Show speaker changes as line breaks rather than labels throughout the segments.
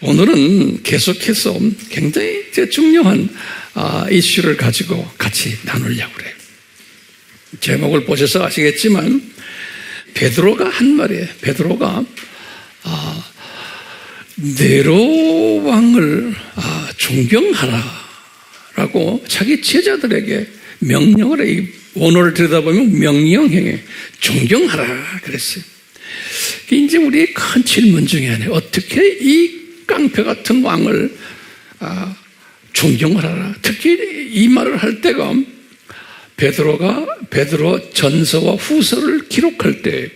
오늘은 계속해서 굉장히 중요한 이슈를 가지고 같이 나누려고 그래요. 제목을 보셔서 아시겠지만 베드로가 한 말이에요. 베드로가 네로 왕을 존경하라라고 자기 제자들에게 명령을 해. 원어를 들여다보면 명령형에 존경하라 그랬어요. 이제 우리의 큰 질문 중에 하나예요. 어떻게 이 깡패 같은 왕을 존경을 하라. 특히 이 말을 할 때가 베드로 전서와 후서를 기록할 때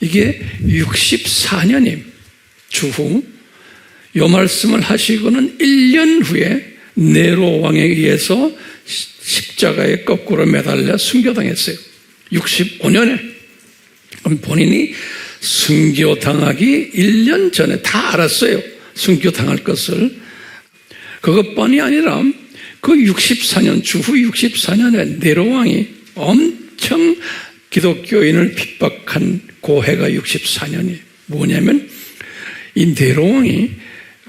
이게 64년임 주후 이 말씀을 하시고는 1년 후에 네로 왕에 의해서 십자가에 거꾸로 매달려 순교당했어요. 65년에 본인이 순교당하기 1년 전에 다 알았어요. 순교당할 것을. 그것뿐이 아니라 그 64년 주후 64년에 네로 왕이 엄청 기독교인을 핍박한 고해가 64년이에요. 뭐냐면 이 네로 왕이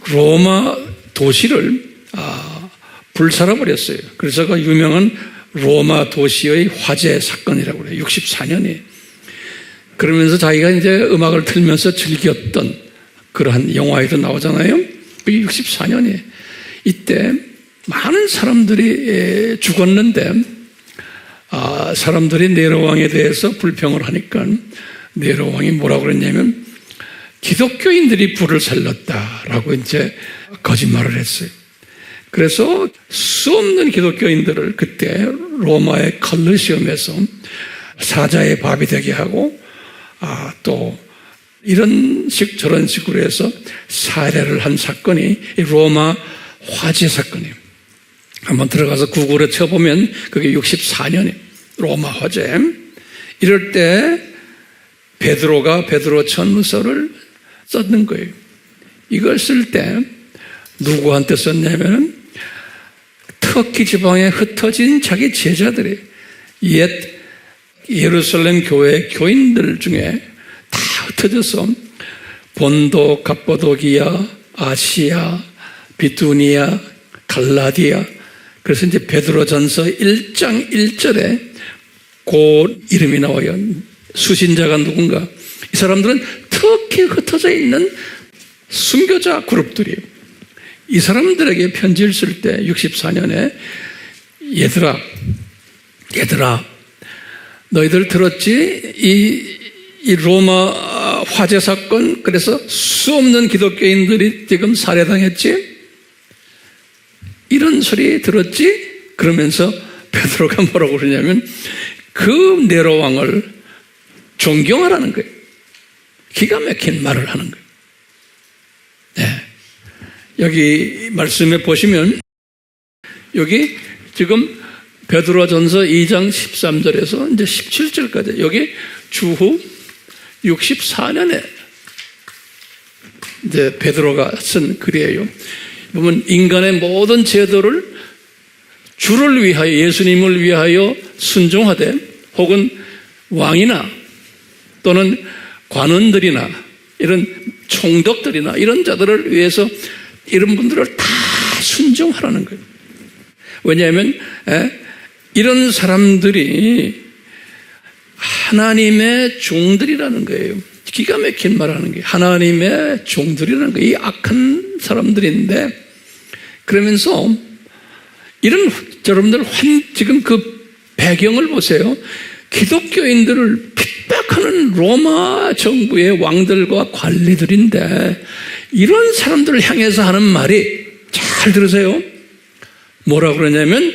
로마 도시를 불살아버렸어요. 그래서 그 유명한 로마 도시의 화재 사건이라고 그래요. 64년에. 그러면서 자기가 이제 음악을 틀면서 즐겼던 그러한 영화에도 나오잖아요. 그게 64년에. 이때 많은 사람들이 죽었는데, 사람들이 네로 왕에 대해서 불평을 하니까 네로 왕이 뭐라고 그랬냐면 기독교인들이 불을 살렸다라고 이제 거짓말을 했어요. 그래서 수 없는 기독교인들을 그때 로마의 콜로세움에서 사자의 밥이 되게 하고 또 이런 식 저런 식으로 해서 살해를 한 사건이 로마 화재 사건이에요. 한번 들어가서 구글에 쳐보면 그게 64년이에요. 로마 화재. 이럴 때 베드로 전서를 썼는 거예요. 이걸 쓸 때 누구한테 썼냐면 터키 지방에 흩어진 자기 제자들이 옛 예루살렘 교회 교인들 중에 다 흩어져서 본도, 갑보도기아, 아시아, 비두니아, 갈라디아. 그래서 이제 베드로전서 1장 1절에 그 이름이 나와요. 수신자가 누군가. 이 사람들은 터키에 흩어져 있는 순교자 그룹들이에요. 이 사람들에게 편지를 쓸 때 64년에 얘들아 너희들 들었지? 이 로마 화재 사건, 그래서 수 없는 기독교인들이 지금 살해당했지? 이런 소리 들었지? 그러면서 베드로가 뭐라고 그러냐면 그 네로 왕을 존경하라는 거예요. 기가 막힌 말을 하는 거예요. 네. 여기 말씀에 보시면 여기 지금 베드로전서 2장 13절에서 이제 17절까지 여기 주후 64년에 이제 베드로가 쓴 글이에요. 보면 인간의 모든 제도를 주를 위하여 예수님을 위하여 순종하되 혹은 왕이나 또는 관원들이나 이런 총독들이나 이런 자들을 위해서 이런 분들을 다 순종하라는 거예요. 왜냐하면 이런 사람들이 하나님의 종들이라는 거예요. 기가 막힌 말하는 게 하나님의 종들이라는 거예요. 이 악한 사람들인데 그러면서 이런 여러분들 지금 그 배경을 보세요. 기독교인들을 핍박하는 로마 정부의 왕들과 관리들인데 이런 사람들을 향해서 하는 말이 잘 들으세요. 뭐라고 그러냐면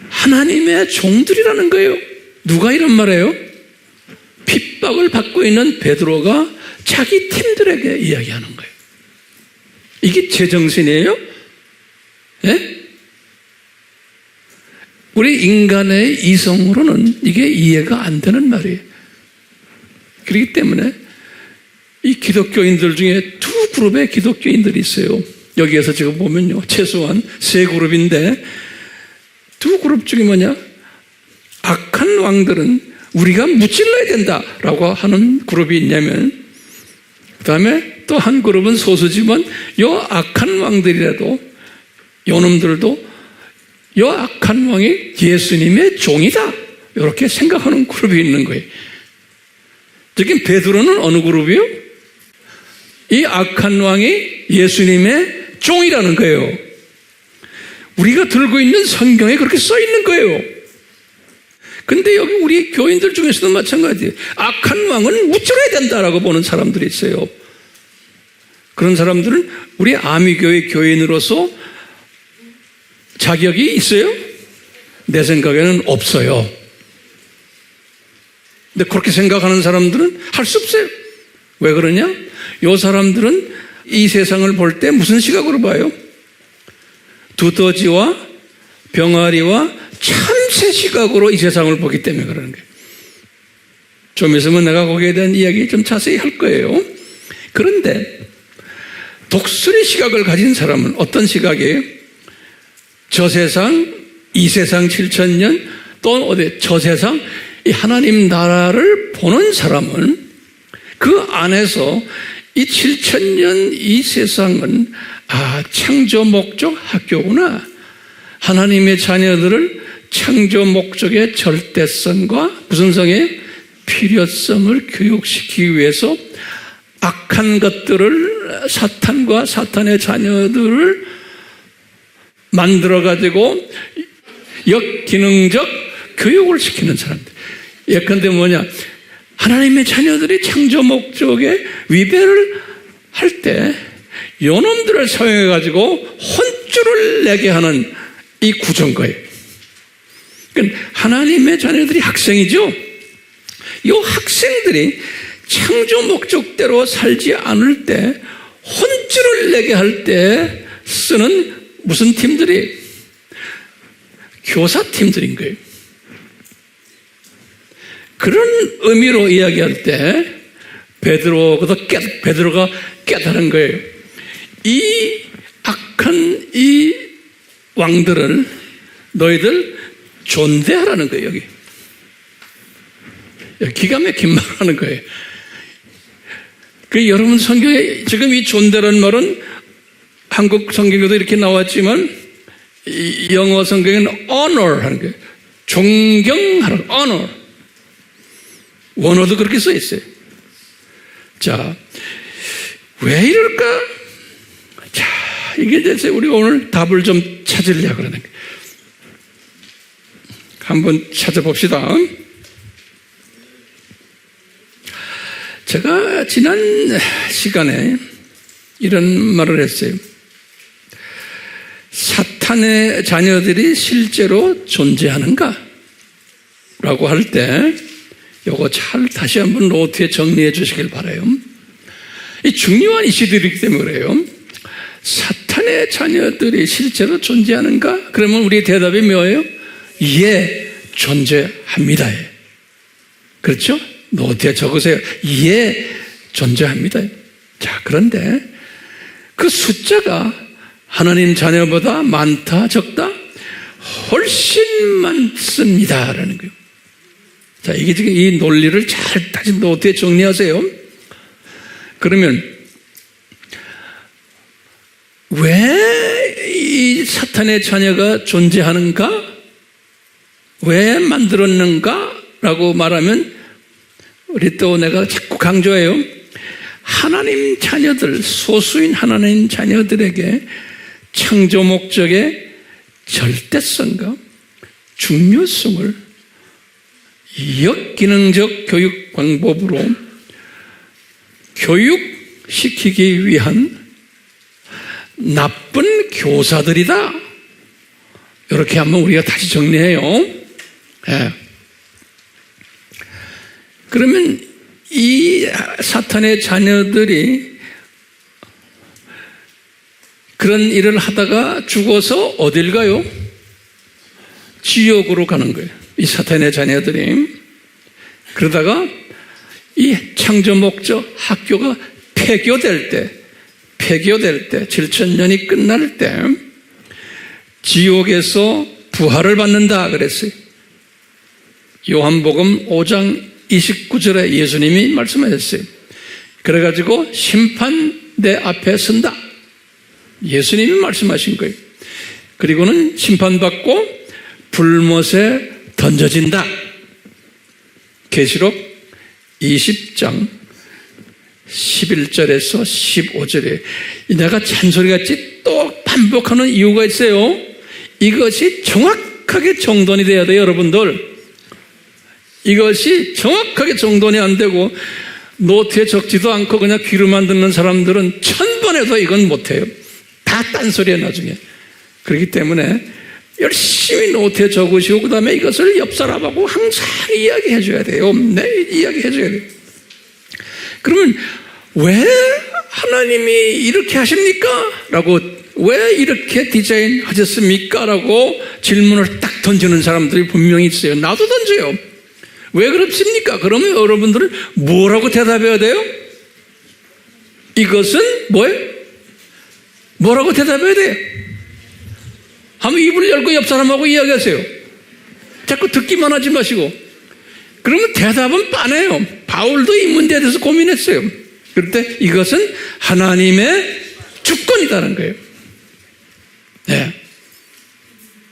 하나님의 종들이라는 거예요. 누가 이런 말해요? 핍박을 받고 있는 베드로가 자기 팀들에게 이야기하는 거예요. 이게 제정신이에요? 네? 우리 인간의 이성으로는 이게 이해가 안 되는 말이에요. 그렇기 때문에 이 기독교인들 중에 두 그룹의 기독교인들이 있어요. 여기에서 지금 보면요. 최소한 세 그룹인데 두 그룹 중에 뭐냐? 악한 왕들은 우리가 무찔러야 된다라고 하는 그룹이 있냐면 다음에 또 한 그룹은 소수지만 요 악한 왕들이라도 요 놈들도 요 악한 왕이 예수님의 종이다 이렇게 생각하는 그룹이 있는 거예요. 특히 베드로는 어느 그룹이요? 이 악한 왕이 예수님의 종이라는 거예요. 우리가 들고 있는 성경에 그렇게 써 있는 거예요. 근데 여기 우리 교인들 중에서도 마찬가지예요. 악한 왕은 무찌러야 된다라고 보는 사람들이 있어요. 그런 사람들은 우리 아미교회 교인으로서 자격이 있어요? 내 생각에는 없어요. 근데 그렇게 생각하는 사람들은 할 수 없어요. 왜 그러냐? 이 사람들은 이 세상을 볼 때 무슨 시각으로 봐요? 두더지와 병아리와 참새 시각으로 이 세상을 보기 때문에 그러는 거예요. 좀 있으면 내가 거기에 대한 이야기 좀 자세히 할 거예요. 그런데 독수리 시각을 가진 사람은 어떤 시각이에요? 저 세상, 이 세상 7,000년, 또 어디 저 세상, 이 하나님 나라를 보는 사람은 그 안에서 이 7,000년 이 세상은 창조 목적 학교구나. 하나님의 자녀들을 창조 목적의 절대성과 무슨 성의 필요성을 교육시키기 위해서 악한 것들을 사탄과 사탄의 자녀들을 만들어가지고 역기능적 교육을 시키는 사람들. 예컨대 뭐냐? 하나님의 자녀들이 창조 목적에 위배를 할 때 요놈들을 사용해가지고 혼쭐을 내게 하는 이 구조인 거예요. 그러니까 하나님의 자녀들이 학생이죠. 이 학생들이 창조 목적대로 살지 않을 때 혼쭐을 내게 할 때 쓰는 무슨 팀들이? 교사팀들인 거예요. 그런 의미로 이야기할 때 베드로가 깨달은 거예요. 이 악한 이 왕들을 너희들 존대하라는 거예요. 여기 기가 막힌 말 하는 거예요. 여러분 성경에 지금 이 존대라는 말은 한국 성경에도 이렇게 나왔지만 영어 성경에는 honor 하는 거예요. 존경하라는 honor. 원어도 그렇게 써 있어요. 자, 왜 이럴까? 자, 이게 이제 우리가 오늘 답을 좀 찾으려고 그러는 거예요. 한번 찾아봅시다. 제가 지난 시간에 이런 말을 했어요. 사탄의 자녀들이 실제로 존재하는가? 라고 할 때 요거 잘 다시 한번 노트에 정리해 주시길 바라요. 이 중요한 이슈들이기 때문에 그래요. 사탄의 자녀들이 실제로 존재하는가? 그러면 우리의 대답이 뭐예요? 예, 존재합니다. 그렇죠? 노트에 적으세요. 예, 존재합니다. 자, 그런데 그 숫자가 하나님 자녀보다 많다, 적다? 훨씬 많습니다라는 거예요. 자, 이게 지금 이 논리를 잘 다시 노트에 정리하세요. 그러면 왜 이 사탄의 자녀가 존재하는가? 왜 만들었는가? 라고 말하면 우리 또 내가 자꾸 강조해요. 하나님 자녀들, 소수인 하나님 자녀들에게 창조 목적의 절대성과 중요성을 역기능적 교육 방법으로 교육시키기 위한 나쁜 교사들이다. 이렇게 한번 우리가 다시 정리해요. 네. 그러면 이 사탄의 자녀들이 그런 일을 하다가 죽어서 어딜 가요? 지옥으로 가는 거예요. 이 사탄의 자녀들이. 그러다가 이 창조 목적 학교가 폐교될 때 7,000년이 끝날 때 지옥에서 부활을 받는다 그랬어요. 요한복음 5장 29절에 예수님이 말씀하셨어요. 그래가지고 심판대 앞에 선다. 예수님이 말씀하신 거예요. 그리고는 심판받고 불못에 던져진다. 계시록 20장 11절에서 15절에 내가 잔소리같이 또 반복하는 이유가 있어요. 이것이 정확하게 정돈이 돼야 돼요, 여러분들. 이것이 정확하게 정돈이 안 되고 노트에 적지도 않고 그냥 귀로만 듣는 사람들은 1000번 해도 이건 못해요. 다 딴소리야 나중에. 그렇기 때문에 열심히 노트에 적으시고 그 다음에 이것을 옆 사람하고 항상 이야기해 줘야 돼요. 네, 이야기해 줘야 돼요. 그러면 왜 하나님이 이렇게 하십니까? 라고, 왜 이렇게 디자인하셨습니까? 라고 질문을 딱 던지는 사람들이 분명히 있어요. 나도 던져요. 왜 그렇습니까? 그러면 여러분들은 뭐라고 대답해야 돼요? 이것은 뭐예요? 뭐라고 대답해야 돼요? 한번 입을 열고 옆 사람하고 이야기하세요. 자꾸 듣기만 하지 마시고. 그러면 대답은 빤해요. 바울도 이 문제에 대해서 고민했어요. 그럴 때 이것은 하나님의 주권이라는 거예요. 네.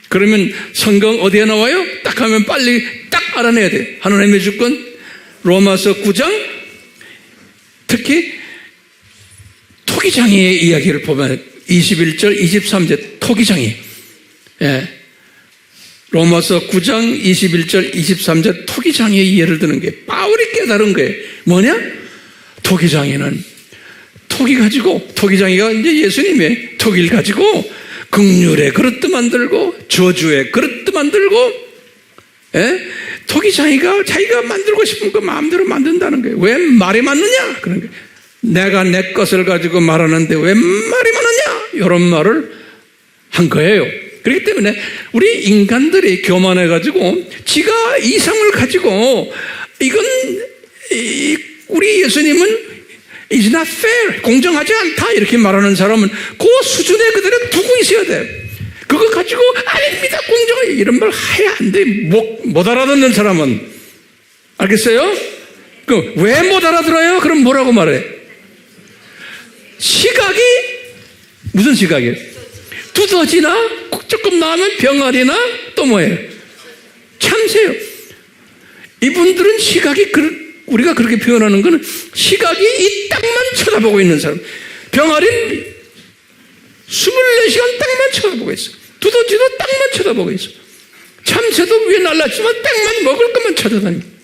그러면 성경 어디에 나와요? 딱 하면 빨리 딱 알아내야 돼요. 하나님의 주권. 로마서 9장 특히 토기장이의 이야기를 보면 21절 23절 토기장이, 예. 로마서 9장 21절 23절 토기장이의 예를 드는 게 바울이 깨달은 거예요. 뭐냐? 토기장이는 토기 가지고, 토기장이가 이제 예수님의 토기를 가지고 긍휼의 그릇도 만들고 저주의 그릇도 만들고, 예? 토기장이가 자기가 만들고 싶은 거 마음대로 만든다는 거예요. 왜 말이 많느냐? 그런 거예요. 내가 내 것을 가지고 말하는데 왜 말이 많느냐? 이런 말을 한 거예요. 그렇기 때문에 우리 인간들이 교만해가지고 지가 이성을 가지고 이건 우리 예수님은 is not fair, 공정하지 않다 이렇게 말하는 사람은 그 수준에 그대로 두고 있어야 돼. 그거 가지고 아닙니다, 공정해 이런 말 해야 안 돼. 못 알아듣는 사람은. 알겠어요? 왜 못 알아들어요? 그럼 뭐라고 말해? 시각이 무슨 시각이에요? 두더지나 조금 나오면 병아리나 또 뭐예요? 참새요. 이분들은 시각이 우리가 그렇게 표현하는 것은 시각이 이 땅만 쳐다보고 있는 사람. 병아리는 24시간 땅만 쳐다보고 있어. 두더지도 땅만 쳐다보고 있어. 참새도 위에 날랐지만 땅만 먹을 것만 찾아다니고.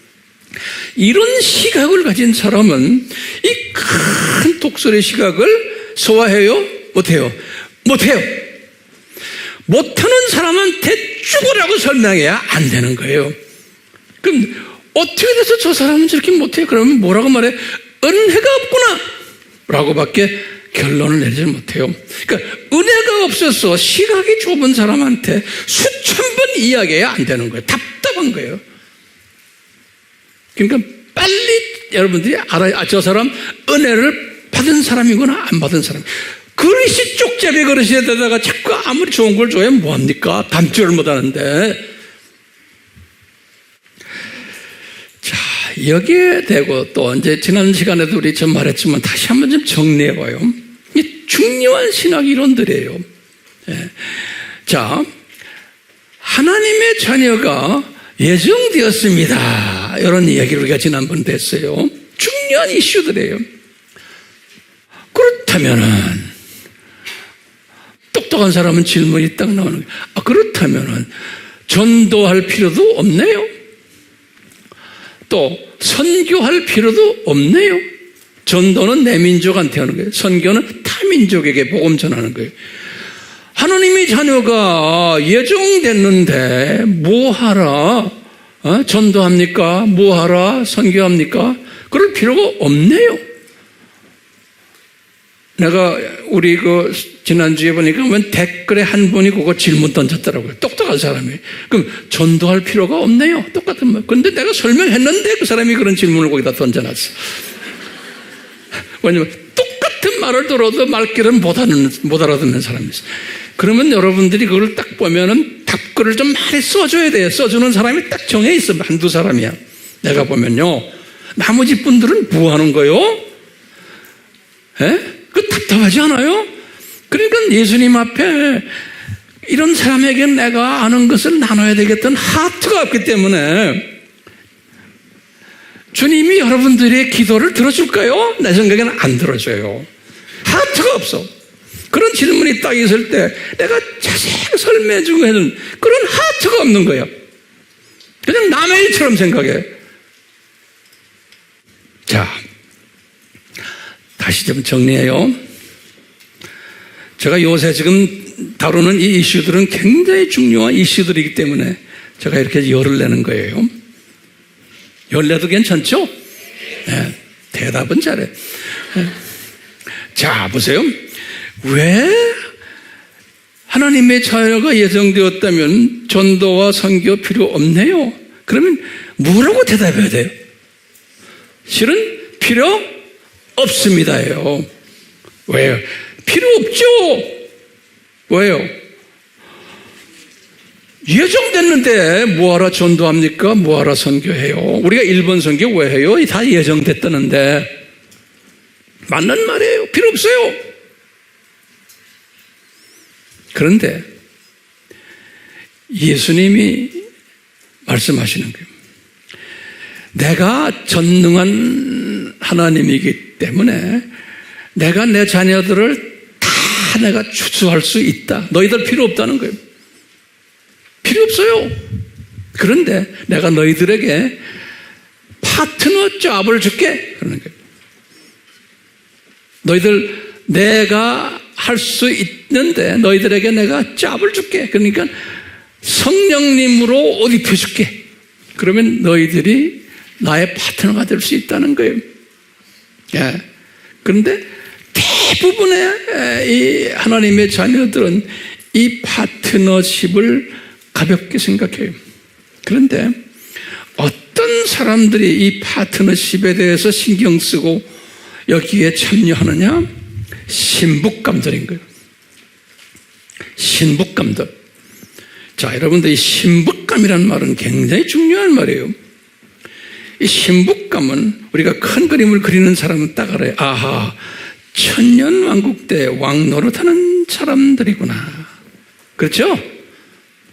이런 시각을 가진 사람은 이 큰 독설의 시각을 소화해요? 못해요? 못해요. 못하는 사람한테 죽으라고 설명해야 안 되는 거예요. 그럼 어떻게 돼서 저 사람은 저렇게 못해요? 그러면 뭐라고 말해? 은혜가 없구나 라고밖에 결론을 내지 못해요. 그러니까 은혜가 없어서 시각이 좁은 사람한테 수천 번 이야기해야 안 되는 거예요. 답답한 거예요. 그러니까 빨리 여러분들이 알아요. 저 사람 은혜를 받은 사람이구나, 안 받은 사람. 그릇이 쪽잡이 그릇에다가 자꾸 아무리 좋은 걸 줘야 뭐합니까? 담지를 못하는데. 자, 여기에 대고 또 이제 지난 시간에도 우리 좀 말했지만 다시 한번 좀 정리해봐요. 이 중요한 신학 이론들이에요. 예. 자, 하나님의 자녀가 예정되었습니다. 이런 이야기를 우리가 지난번에 했어요. 중요한 이슈들이에요. 그렇다면은 똑똑한 사람은 질문이 딱 나오는 거예요. 그렇다면은 전도할 필요도 없네요. 또 선교할 필요도 없네요. 전도는 내 민족한테 하는 거예요. 선교는 타 민족에게 복음 전하는 거예요. 하나님의 자녀가 예정됐는데 뭐하라? 전도합니까? 뭐하라? 선교합니까? 그럴 필요가 없네요. 내가 우리 지난주에 보니까 댓글에 한 분이 그거 질문 던졌더라고요. 똑똑한 사람이. 그럼 전도할 필요가 없네요. 똑같은 말. 근데 내가 설명했는데 그 사람이 그런 질문을 거기다 던져놨어. 왜냐면 똑같은 말을 들어도 말귀를 못 알아듣는 사람이 있어요. 그러면 여러분들이 그걸 딱 보면은 답글을 좀 많이 써줘야 돼요. 써주는 사람이 딱 정해 있어. 한두 사람이야. 내가 보면요. 나머지 분들은 뭐 하는 거요? 그 답답하지 않아요? 그러니까 예수님 앞에 이런 사람에게 내가 아는 것을 나눠야 되겠다는 하트가 없기 때문에 주님이 여러분들의 기도를 들어줄까요? 내 생각에는 안 들어줘요. 하트가 없어. 그런 질문이 딱 있을 때 내가 자세히 설명해주고 하는 그런 하트가 없는 거예요. 그냥 남의 일처럼 생각해. 자, 다시 좀 정리해요. 제가 요새 지금 다루는 이 이슈들은 굉장히 중요한 이슈들이기 때문에 제가 이렇게 열을 내는 거예요. 열 내도 괜찮죠? 네, 대답은 잘해. 네. 자, 보세요. 왜 하나님의 자녀가 예정되었다면 전도와 선교 필요 없네요? 그러면 뭐라고 대답해야 돼요? 실은 필요 없습니다예요. 왜요? 필요 없죠. 왜요? 예정됐는데 뭐하러 전도합니까? 뭐하러 선교해요? 우리가 일본 선교 왜 해요? 다 예정됐다는데. 맞는 말이에요. 필요 없어요. 그런데 예수님이 말씀하시는 거예요. 내가 전능한 하나님이기 때문에 내가 내 자녀들을 다 내가 추수할 수 있다. 너희들 필요 없다는 거예요. 필요 없어요. 그런데 내가 너희들에게 파트너 잡을 줄게. 그러는 거예요. 너희들 내가 할 수 있는데 너희들에게 내가 짭을 줄게. 그러니까 성령님으로 옷 입혀줄게. 그러면 너희들이 나의 파트너가 될 수 있다는 거예요. 예. 그런데 대부분의 이 하나님의 자녀들은 이 파트너십을 가볍게 생각해요. 그런데 어떤 사람들이 이 파트너십에 대해서 신경 쓰고 여기에 참여하느냐? 신부감들인 거예요. 신부감들. 자, 여러분들 이 신부감이라는 말은 굉장히 중요한 말이에요. 이 신부감은 우리가 큰 그림을 그리는 사람은 딱 알아요. 아하, 천년왕국 때 왕 노릇하는 사람들이구나. 그렇죠?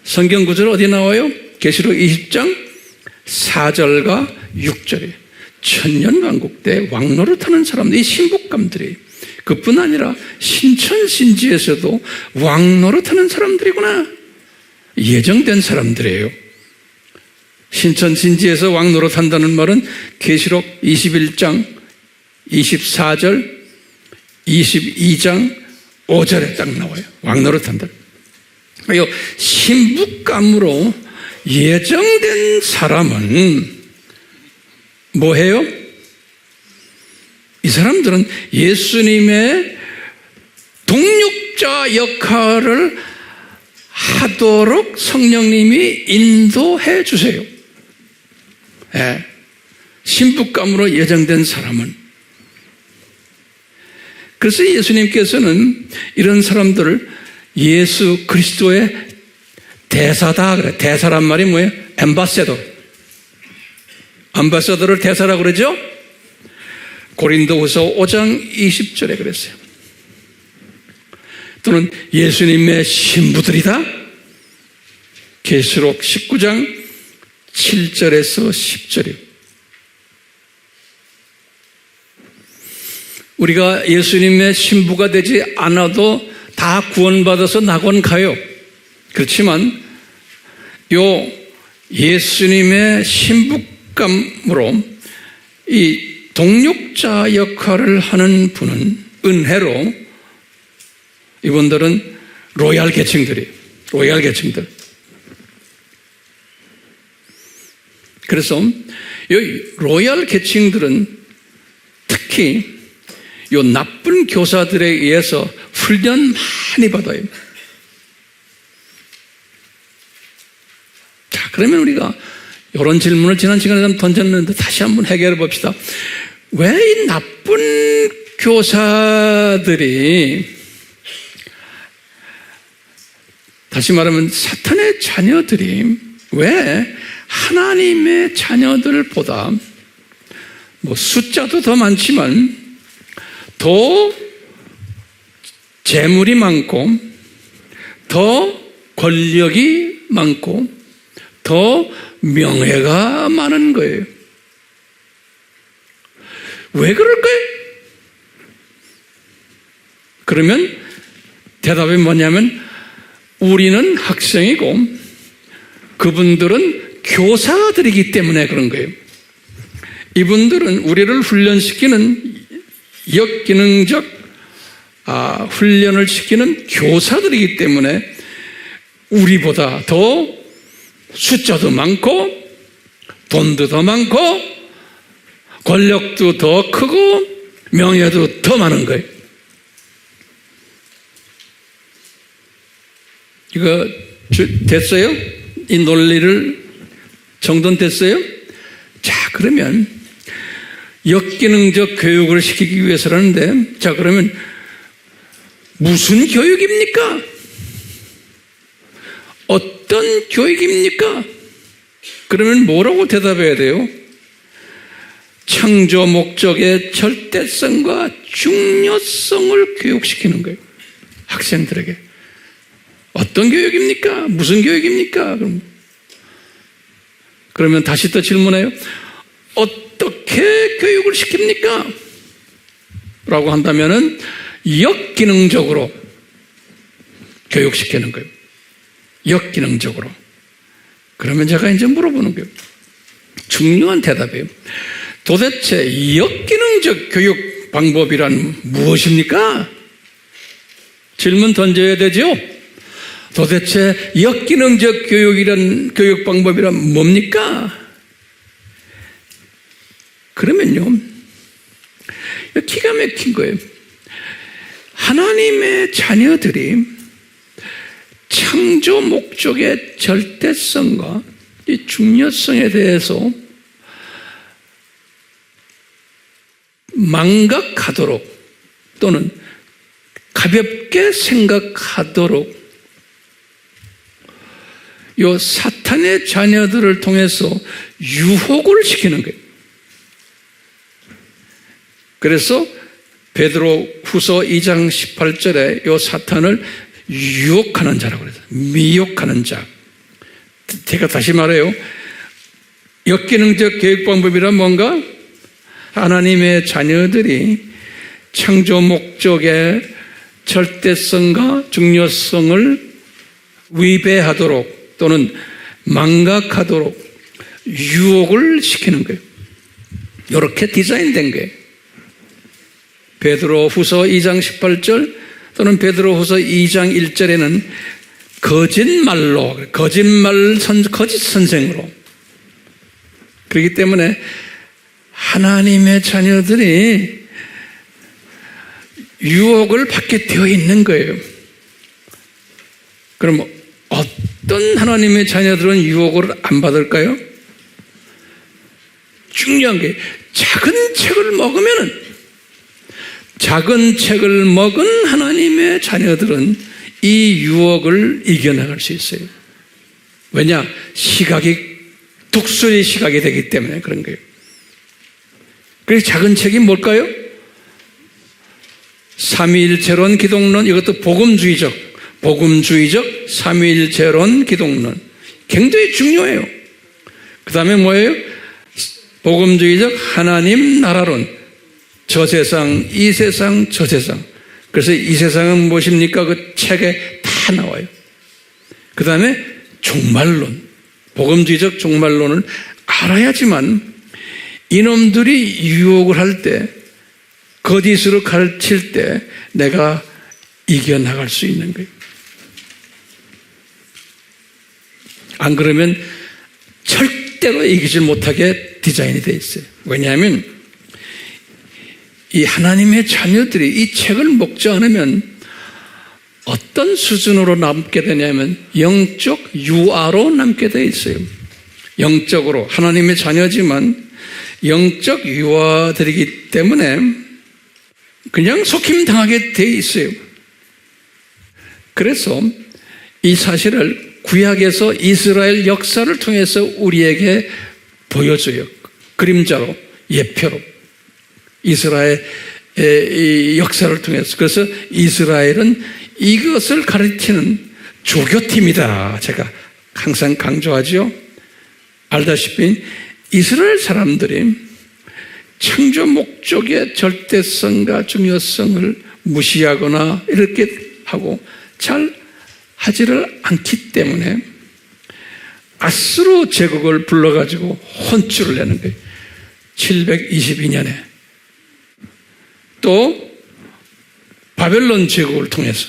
성경 구절 어디 나와요? 계시록 20장 4절과 6절에 천년왕국 때 왕 노릇하는 사람들, 이 신부감들이 그뿐 아니라 신천신지에서도 왕 노릇하는 사람들이구나. 예정된 사람들이에요. 신천신지에서 왕 노릇한다는 말은 계시록 21장 24절 22장 5절에 딱 나와요. 왕 노릇한다. 신부감으로 예정된 사람은 뭐해요? 이 사람들은 예수님의 동력자 역할을 하도록 성령님이 인도해 주세요. 네. 신부감으로 예정된 사람은. 그래서 예수님께서는 이런 사람들을 예수 그리스도의 대사다 그래. 대사란 말이 뭐예요? 엠바세더. 암바사더를 대사라고 그러죠? 고린도후서 5장 20절에 그랬어요. 또는 예수님의 신부들이다. 계시록 19장 7절에서 10절이요. 우리가 예수님의 신부가 되지 않아도 다 구원받아서 낙원 가요. 그렇지만 요 예수님의 신부감으로 이 동력자 역할을 하는 분은 은혜로 이분들은 로얄 계층들이에요. 로얄 계층들. 그래서 이 로얄 계층들은 특히 이 나쁜 교사들에 의해서 훈련 많이 받아요. 자, 그러면 우리가 이런 질문을 지난 시간에 던졌는데 다시 한번 해결해 봅시다. 왜 이 나쁜 교사들이, 다시 말하면 사탄의 자녀들이 왜 하나님의 자녀들보다 뭐 숫자도 더 많지만 더 재물이 많고, 더 권력이 많고, 더 명예가 많은 거예요. 왜 그럴까요? 그러면 대답이 뭐냐면, 우리는 학생이고 그분들은 교사들이기 때문에 그런 거예요. 이분들은 우리를 훈련시키는 역기능적 훈련을 시키는 교사들이기 때문에 우리보다 더 숫자도 많고 돈도 더 많고 권력도 더 크고 명예도 더 많은 거예요. 이거 됐어요? 이 논리를 정돈됐어요? 자, 그러면 역기능적 교육을 시키기 위해서라는데, 자, 그러면 무슨 교육입니까? 어떤 교육입니까? 그러면 뭐라고 대답해야 돼요? 창조 목적의 절대성과 중요성을 교육시키는 거예요. 학생들에게. 어떤 교육입니까? 무슨 교육입니까? 그러면 다시 또 질문해요. 어떻게 교육을 시킵니까? 라고 한다면은 역기능적으로 교육시키는 거예요. 역기능적으로. 그러면 제가 이제 물어보는 거예요. 중요한 대답이에요. 도대체 역기능적 교육 방법이란 무엇입니까? 질문 던져야 되죠? 도대체 역기능적 교육 방법이란 뭡니까? 그러면요, 기가 막힌 거예요. 하나님의 자녀들이 창조 목적의 절대성과 이 중요성에 대해서 망각하도록 또는 가볍게 생각하도록 요 사탄의 자녀들을 통해서 유혹을 시키는 거예요. 그래서 베드로 후서 2장 18절에 요 사탄을 유혹하는 자라고 그래요. 미혹하는 자. 제가 다시 말해요. 역기능적 교육 방법이란 뭔가? 하나님의 자녀들이 창조 목적의 절대성과 중요성을 위배하도록 또는 망각하도록 유혹을 시키는 거예요. 이렇게 디자인된 거예요. 베드로 후서 2장 18절 또는 베드로 후서 2장 1절에는 거짓말로, 거짓 선생으로. 그렇기 때문에 하나님의 자녀들이 유혹을 받게 되어 있는 거예요. 그럼 어떤 하나님의 자녀들은 유혹을 안 받을까요? 중요한 게 작은 책을 먹은 하나님의 자녀들은 이 유혹을 이겨나갈 수 있어요. 왜냐? 독수리 시각이 되기 때문에 그런 거예요. 그래서 작은 책이 뭘까요? 삼위일체론 기독론, 이것도 복음주의적 삼위일체론 기독론. 굉장히 중요해요. 그 다음에 뭐예요? 복음주의적 하나님 나라론. 저 세상, 이 세상, 저 세상. 그래서 이 세상은 무엇입니까? 그 책에 다 나와요. 그 다음에 종말론. 복음주의적 종말론을 알아야지만 이놈들이 유혹을 할 때, 거짓으로 가르칠 때 내가 이겨나갈 수 있는 거예요. 안 그러면 절대로 이기질 못하게 디자인이 되어 있어요. 왜냐하면 이 하나님의 자녀들이 이 책을 먹지 않으면 어떤 수준으로 남게 되냐면 영적 유아로 남게 되어 있어요. 영적으로 하나님의 자녀지만 영적 유아들이기 때문에 그냥 속임당하게 되어 있어요. 그래서 이 사실을 구약에서 이스라엘 역사를 통해서 우리에게 보여줘요. 그림자로, 예표로. 이스라엘 이 역사를 통해서. 그래서 이스라엘은 이것을 가르치는 조교팀이다. 제가 항상 강조하죠. 알다시피 이스라엘 사람들이 창조 목적의 절대성과 중요성을 무시하거나 이렇게 하고 잘 하지를 않기 때문에 아수르 제국을 불러가지고 혼쭐을 내는 거예요. 722년에 또 바벨론 제국을 통해서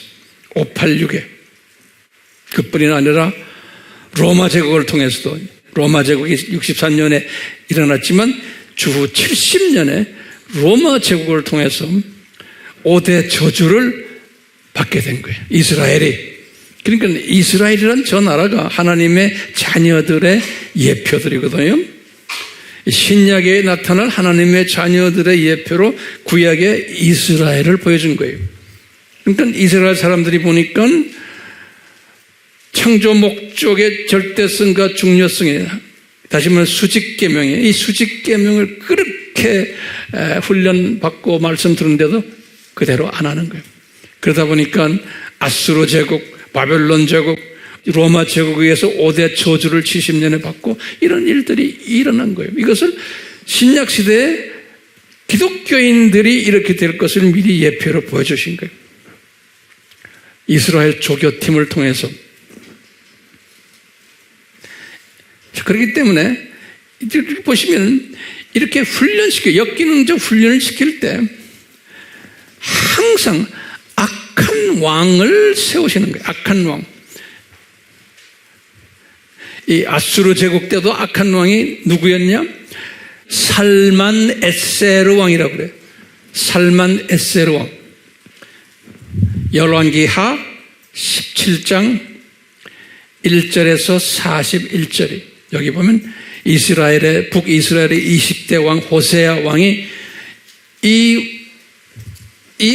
586에 그뿐이 아니라 로마 제국을 통해서도 로마 제국이 63년에 일어났지만 주후 70년에 로마 제국을 통해서 5대 저주를 받게 된 거예요. 이스라엘이. 그러니까 이스라엘이란 저 나라가 하나님의 자녀들의 예표들이거든요. 신약에 나타날 하나님의 자녀들의 예표로 구약의 이스라엘을 보여준 거예요. 그러니까 이스라엘 사람들이 보니까 창조 목적의 절대성과 중요성에 다시 말해 수직계명에 이 수직계명을 그렇게 훈련받고 말씀 들은데도 그대로 안 하는 거예요. 그러다 보니까 아수르 제국, 바벨론 제국, 로마 제국에 의해서 5대 저주를 70년에 받고 이런 일들이 일어난 거예요. 이것을 신약 시대에 기독교인들이 이렇게 될 것을 미리 예표로 보여주신 거예요. 이스라엘 조교팀을 통해서. 그렇기 때문에 이렇게 보시면 이렇게 역기능적 훈련을 시킬 때 항상 악한 왕을 세우시는 거예요. 악한 왕. 이 아수르 제국 때도 악한 왕이 누구였냐? 살만 에세르 왕이라고 그래요. 살만 에세르 왕. 열왕기하 17장 1절에서 41절이 여기 보면 북이스라엘의 20대 왕 호세아 왕이 이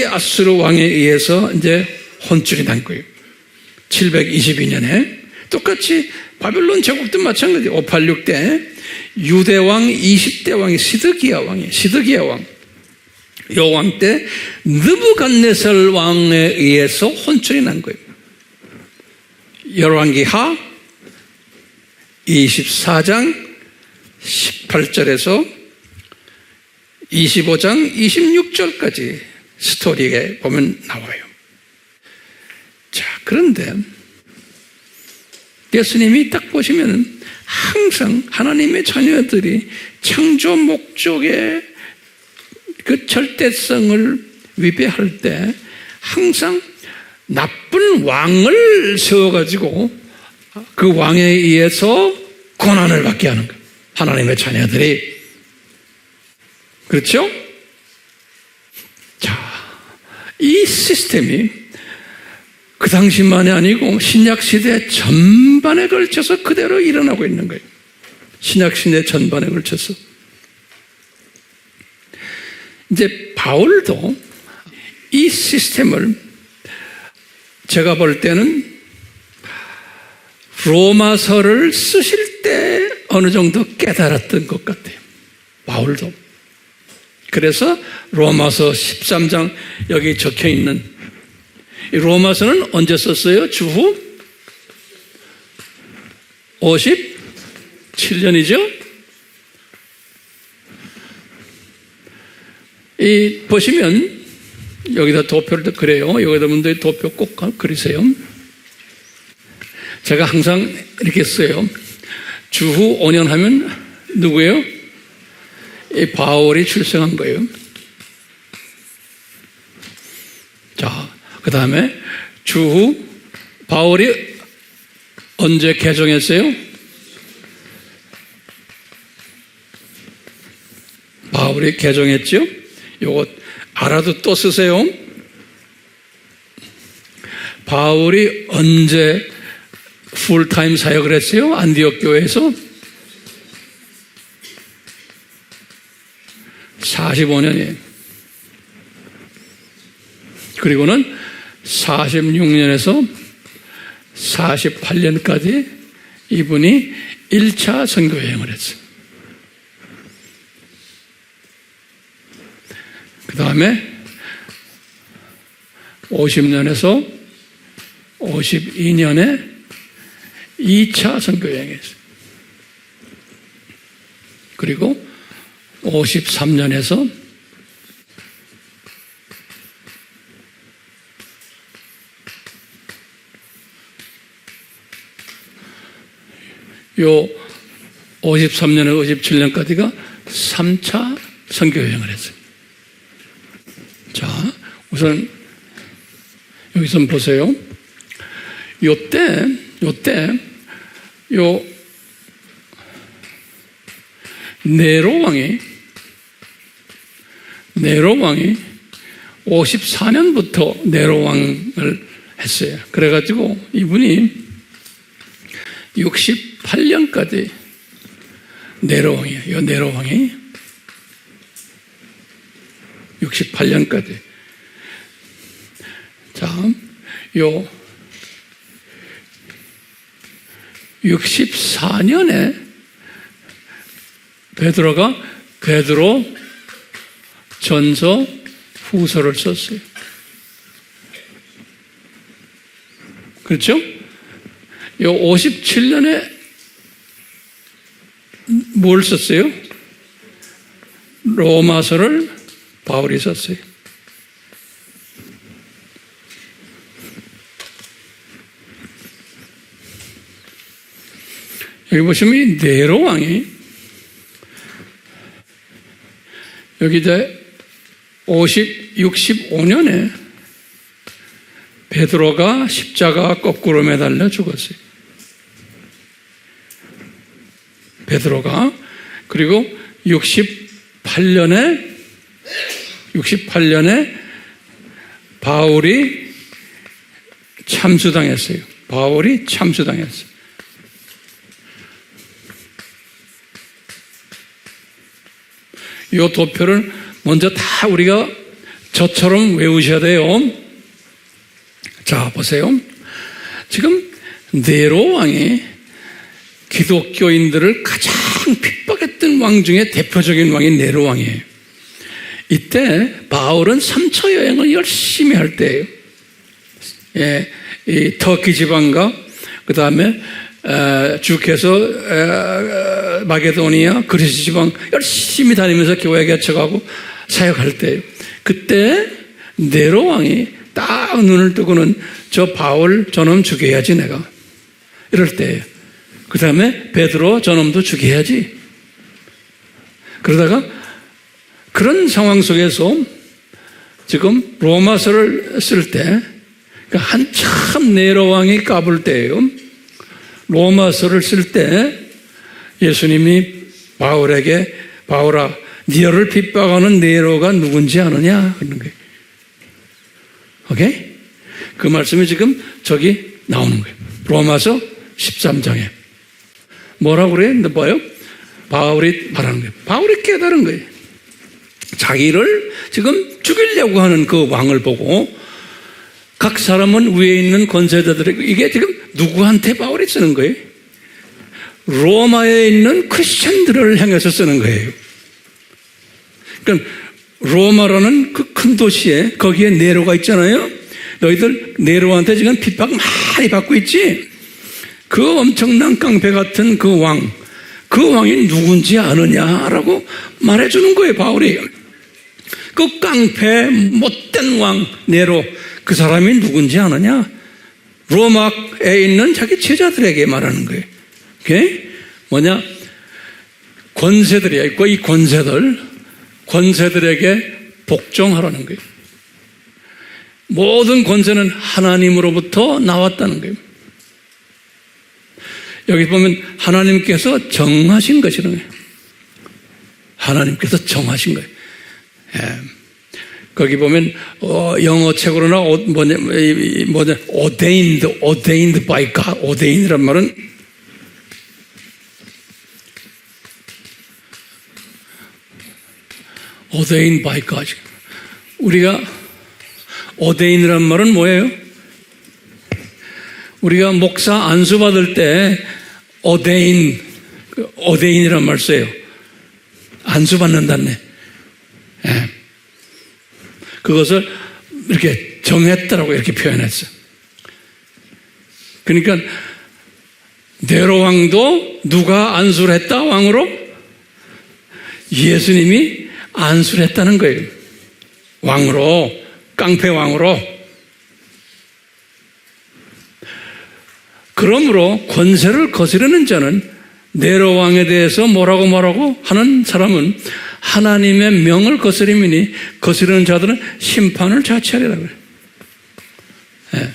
아수르 왕에 의해서 이제 혼쭐이 난 거예요. 722년에 똑같이 바벨론 제국도 마찬가지. 586 때 유대 왕 20대 왕이 시드기야 왕이에요. 시드기야 왕. 요 왕 때 느부갓네살 왕에 의해서 혼쭐이 난 거예요. 열왕기하 24장 18절에서 25장 26절까지 스토리에 보면 나와요. 자, 그런데 예수님이 딱 보시면 항상 하나님의 자녀들이 창조 목적의 그 절대성을 위배할 때 항상 나쁜 왕을 세워가지고 그 왕에 의해서 고난을 받게 하는 거예요. 하나님의 자녀들이. 그렇죠? 자, 이 시스템이 그 당시만이 아니고 신약시대 전반에 걸쳐서 그대로 일어나고 있는 거예요. 신약시대 전반에 걸쳐서. 이제 바울도 이 시스템을 제가 볼 때는 로마서를 쓰실 때 어느 정도 깨달았던 것 같아요. 바울도. 그래서 로마서 13장 여기 적혀 있는 이 로마서는 언제 썼어요? 주후 57년이죠? 보시면 여기다 도표를 그래요. 여기다 분들 도표 꼭 그리세요. 제가 항상 이렇게 써요. 주후 5년 하면 누구예요? 이 바울이 출생한 거예요. 자, 그 다음에 주후 바울이 언제 개종했어요? 바울이 개종했죠? 요거 알아도 또 쓰세요. 바울이 언제 풀타임 사역을 했어요? 안디옥 교회에서 45년이에요. 그리고는 46년에서 48년까지 이분이 1차 선교 여행을 했어요. 그 다음에 50년에서 52년에 2차 선교여행했어요. 그리고 53년에서 요 53년에서 57년까지가 3차 선교여행을 했어요. 자, 우선 여기서 보세요. 요때 네로 왕이 54년부터 네로 왕을 했어요. 그래가지고 이분이 68년까지 네로 왕이에요. 이 네로 왕이 68년까지. 자, 요 64년에 베드로가 베드로 전서 후서를 썼어요. 그렇죠? 요 57년에 뭘 썼어요? 로마서를 바울이 썼어요. 여기 보시면 이 네로 왕이 여기 이제 65년에 베드로가 십자가 거꾸로 매달려 죽었어요. 베드로가. 그리고 68년에 바울이 참수당했어요. 이 도표를 먼저 다 우리가 저처럼 외우셔야 돼요. 자, 보세요. 지금 네로 왕이 기독교인들을 가장 핍박했던 왕 중에 대표적인 왕이 네로 왕이에요. 이때 바울은 3차 여행을 열심히 할 때예요. 예, 이 터키 지방과 그 다음에 주께서 마게도니아 그리스 지방 열심히 다니면서 교회 개척하고 사역할 때예요. 그때 네로 왕이 딱 눈을 뜨고는 저 바울 저놈 죽여야지 내가 이럴 때예요. 그 다음에 베드로 저놈도 죽여야지. 그러다가 그런 상황 속에서 지금 로마서를 쓸 때 한참 네로 왕이 까불 때예요. 로마서를 쓸 때 예수님이 바울에게 바울아 너를 핍박하는 네로가 누군지 아느냐 그런 거예요. 오케이? 그 말씀이 지금 저기 나오는 거예요. 로마서 13장에 뭐라고 그래요? 뭐요? 바울이 말하는 거예요. 바울이 깨달은 거예요. 자기를 지금 죽이려고 하는 그 왕을 보고 각 사람은 위에 있는 권세자들에게 이게 지금 누구한테 바울이 쓰는 거예요? 로마에 있는 크리스천들을 향해서 쓰는 거예요. 그러니까 로마라는 그 큰 도시에 거기에 네로가 있잖아요. 너희들 네로한테 지금 핍박 많이 받고 있지? 그 엄청난 깡패 같은 그 왕이 누군지 아느냐라고 말해주는 거예요, 바울이. 그 깡패 못된 왕 네로 그 사람이 누군지 아느냐? 로마에 있는 자기 제자들에게 말하는 거예요. 그게 뭐냐? 권세들이 있고 이 권세들에게 복종하라는 거예요. 모든 권세는 하나님으로부터 나왔다는 거예요. 여기 보면 하나님께서 정하신 것이라는 거예요. 하나님께서 정하신 거예요. 예. 거기 보면 영어 책으로나 ordained by God, ordained란 말은 ordained by God. 우리가 ordained란 말은 뭐예요? 우리가 목사 안수 받을 때 ordain이란 말 써요. 안수 받는다네. 예. 그것을 이렇게 정했다라고 이렇게 표현했어요. 그러니까 네로 왕도 누가 안수를 했다 왕으로? 예수님이 안수를 했다는 거예요. 왕으로, 깡패 왕으로. 그러므로 권세를 거스르는 자는, 네로 왕에 대해서 뭐라고 하는 사람은 하나님의 명을 거스림이니 거스르는 자들은 심판을 자취하리라 그래요. 네.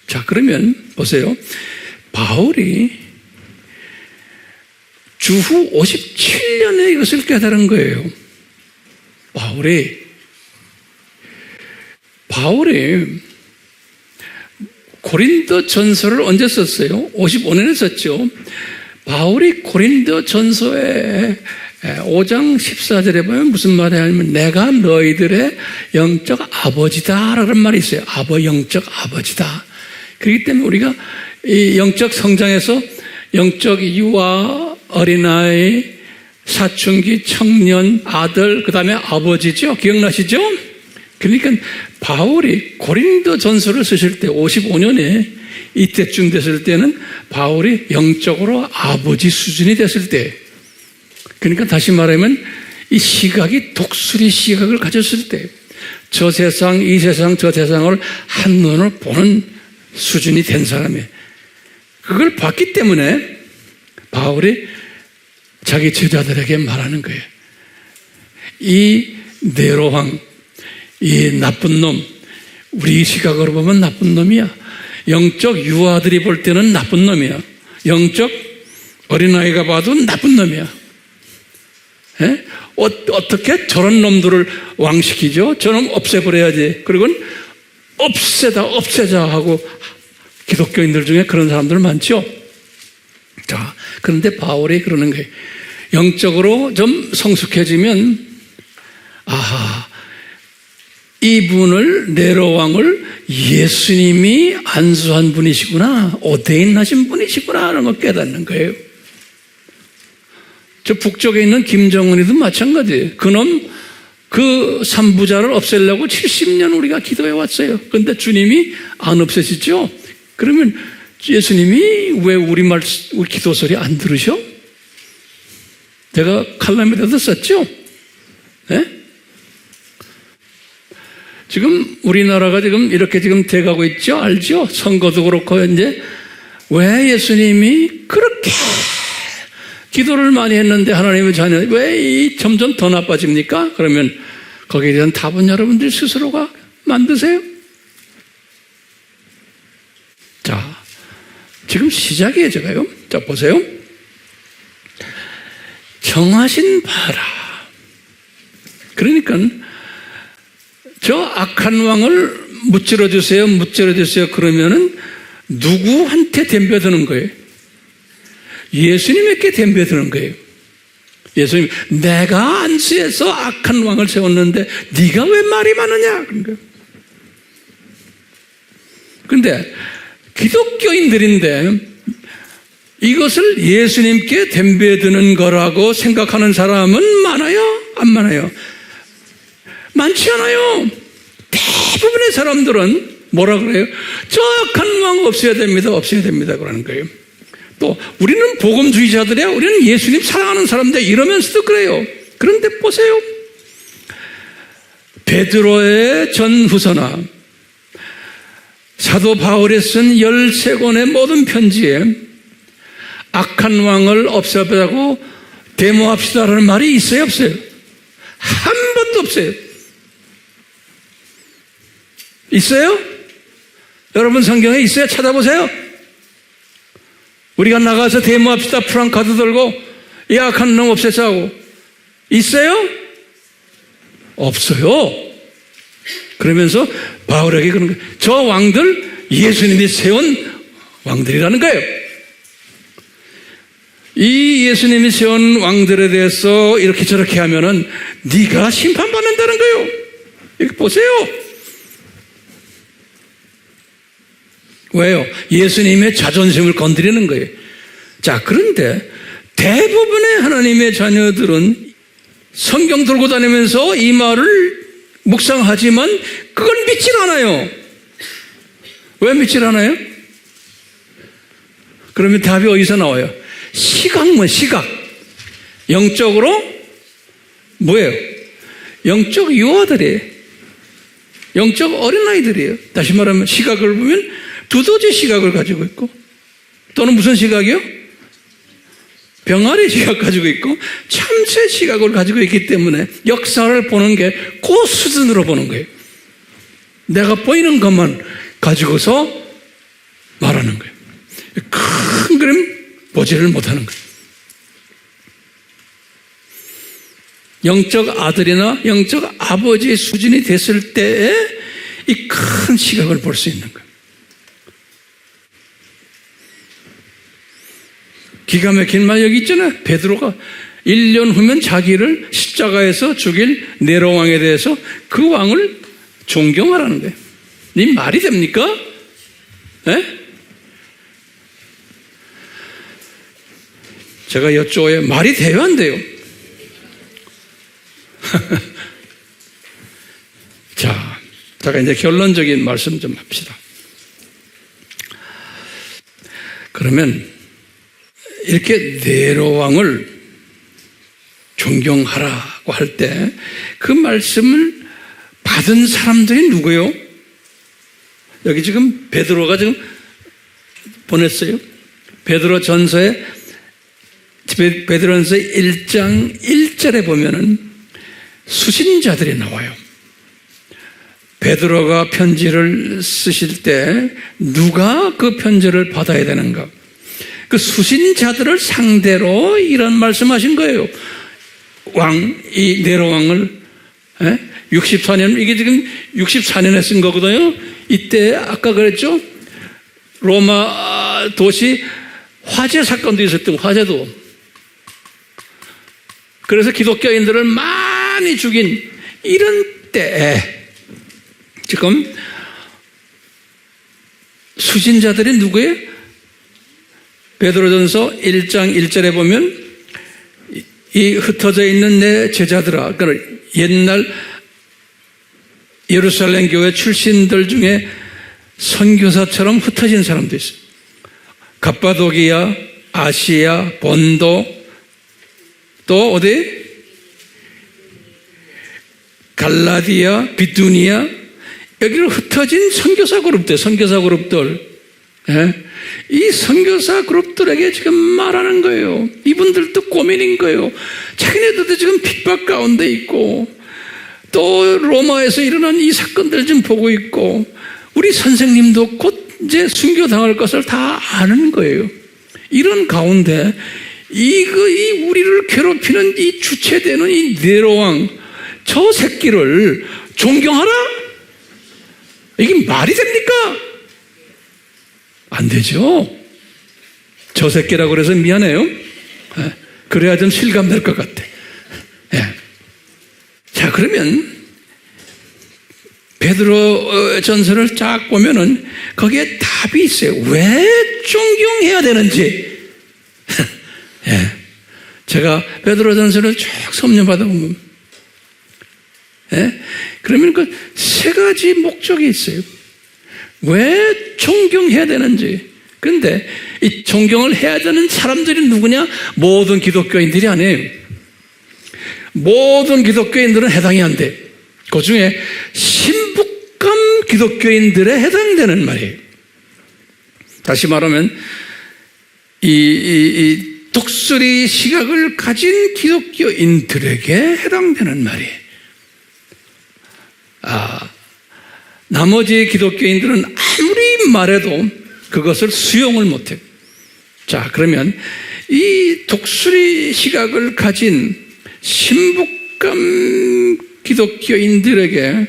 자, 그러면 보세요. 바울이 주후 57년에 이것을 깨달은 거예요. 바울이 고린도 전서를 언제 썼어요? 55년에 썼죠. 바울이 고린도 전서에 5장 14절에 보면 무슨 말이 하냐면 내가 너희들의 영적 아버지다 라는 말이 있어요. 영적 아버지다. 그렇기 때문에 우리가 이 영적 성장에서 영적 유아, 어린아이, 사춘기, 청년, 아들, 그 다음에 아버지죠. 기억나시죠? 그러니까 바울이 고린도 전서를 쓰실 때 55년에 이때쯤 됐을 때는 바울이 영적으로 아버지 수준이 됐을 때, 그러니까 다시 말하면 이 시각이 독수리 시각을 가졌을 때, 저 세상, 이 세상, 저 세상을 한눈으로 보는 수준이 된 사람이에요. 그걸 봤기 때문에 바울이 자기 제자들에게 말하는 거예요. 이 네로 왕, 이 나쁜 놈, 우리 시각으로 보면 나쁜 놈이야. 영적 유아들이 볼 때는 나쁜 놈이야. 영적 어린아이가 봐도 나쁜 놈이야. 에? 어떻게 저런 놈들을 왕시키죠? 저놈 없애버려야지. 그리고 없애자 하고 기독교인들 중에 그런 사람들 많죠. 자, 그런데 바울이 그러는 거예요. 영적으로 좀 성숙해지면 이분을, 네로 왕을 예수님이 안수한 분이시구나, 오데인하신 분이시구나 하는 걸 깨닫는 거예요. 저 북쪽에 있는 김정은이도 마찬가지예요. 그놈 그 삼부자를 없애려고 70년 우리가 기도해 왔어요. 그런데 주님이 안 없애시죠? 그러면 예수님이 왜 우리 기도 소리 안 들으셔? 제가 칼럼에도 썼죠? 네? 지금 우리나라가 지금 이렇게 지금 돼가고 있죠? 알죠? 선거도 그렇고, 이제 왜 예수님이 그렇게 기도를 많이 했는데 하나님의 자녀 왜 점점 더 나빠집니까? 그러면 거기에 대한 답은 여러분들 스스로가 만드세요. 자, 지금 시작이에요, 제가요. 자, 보세요. 정하신 바라. 그러니까 저 악한 왕을 무찌러 주세요, 그러면은 누구한테 덤벼드는 거예요? 예수님에게 덤벼드는 거예요. 예수님, 내가 안수해서 악한 왕을 세웠는데 네가 왜 말이 많으냐? 그런데 기독교인들인데 이것을 예수님께 덤벼드는 거라고 생각하는 사람은 많아요? 안 많아요? 많지 않아요. 대부분의 사람들은 뭐라 그래요? 저 악한 왕 없애야 됩니다, 그러는 거예요. 또 우리는 복음주의자들이야, 우리는 예수님 사랑하는 사람들 이러면서도 그래요. 그런데 보세요. 베드로의 전후서나 사도 바울이 쓴 13권의 모든 편지에 악한 왕을 없애보자고 데모합시다라는 말이 있어요, 없어요? 한 번도 없어요. 있어요? 여러분 성경에 있어요? 찾아보세요. 우리가 나가서 데모합시다 프랑카드 들고 이 악한 놈 없애자고 있어요? 없어요. 그러면서 바울에게 그런 거예요. 저 왕들 예수님이 세운 왕들이라는 거예요. 이 예수님이 세운 왕들에 대해서 이렇게 저렇게 하면은 네가 심판받는다는 거예요. 이렇게 보세요. 왜요? 예수님의 자존심을 건드리는 거예요. 자, 그런데 대부분의 하나님의 자녀들은 성경 들고 다니면서 이 말을 묵상하지만 그걸 믿질 않아요. 왜 믿질 않아요? 그러면 답이 어디서 나와요? 시각. 영적으로 뭐예요? 영적 유아들이에요. 영적 어린아이들이에요. 다시 말하면 시각을 보면 두더지 시각을 가지고 있고, 또는 무슨 시각이요? 병아리 시각 가지고 있고 참새 시각을 가지고 있기 때문에 역사를 보는 게 그 수준으로 보는 거예요. 내가 보이는 것만 가지고서 말하는 거예요. 큰 그림 보지를 못하는 거예요. 영적 아들이나 영적 아버지의 수준이 됐을 때에 이 큰 시각을 볼 수 있는 거예요. 기가 막힌 말 여기 있잖아요. 베드로가 1년 후면 자기를 십자가에서 죽일 네로 왕에 대해서 그 왕을 존경하라는 거예요. 이 말이 됩니까? 네? 제가 여쭤요. 말이 돼요, 안 돼요? 자, 제가 이제 결론적인 말씀 좀 합시다. 그러면 이렇게 네로 왕을 존경하라고 할 때 그 말씀을 받은 사람들이 누구예요? 여기 지금 베드로가 지금 보냈어요. 베드로전서 1장 1절에 보면은 수신자들이 나와요. 베드로가 편지를 쓰실 때 누가 그 편지를 받아야 되는가? 그 수신자들을 상대로 이런 말씀하신 거예요. 이 네로 왕을 64년, 이게 지금 64년에 쓴 거거든요. 이때 아까 그랬죠? 로마 도시 화재 사건도 있었던 화재도. 그래서 기독교인들을 많이 죽인 이런 때에 지금 수신자들이 누구예요? 베드로전서 1장 1절에 보면 이 흩어져 있는 내 제자들아, 그러니까 옛날 예루살렘 교회 출신들 중에 선교사처럼 흩어진 사람도 있어요. 갑바도기아, 아시아, 본도, 또 어디? 갈라디아, 비두니아, 여기로 흩어진 선교사 그룹들. 이 선교사 그룹들에게 지금 말하는 거예요. 이분들도 고민인 거예요. 자기네들도 지금 핍박 가운데 있고, 또 로마에서 일어난 이 사건들 좀 보고 있고, 우리 선생님도 곧 이제 순교당할 것을 다 아는 거예요. 이런 가운데 이 우리를 괴롭히는 이 주체되는 이 네로왕, 저 새끼를 존경하라? 이게 말이 됩니까? 안 되죠. 저 새끼라고 그래서 미안해요. 그래야 좀 실감될 것 같아. 자, 그러면 베드로 전서를 쫙 보면은 거기에 답이 있어요. 왜 존경해야 되는지. 제가 베드로 전서를 쭉 섭렵하다 보면, 그러면 그 세 가지 목적이 있어요. 왜 존경해야 되는지. 그런데 이 존경을 해야 되는 사람들이 누구냐? 모든 기독교인들이 아니에요. 모든 기독교인들은 해당이 안 돼. 그 중에 신북감 기독교인들에 해당되는 말이에요. 다시 말하면 이 독수리 시각을 가진 기독교인들에게 해당되는 말이에요. 나머지 기독교인들은 아무리 말해도 그것을 수용을 못해요. 자, 그러면 이 독수리 시각을 가진 신북감 기독교인들에게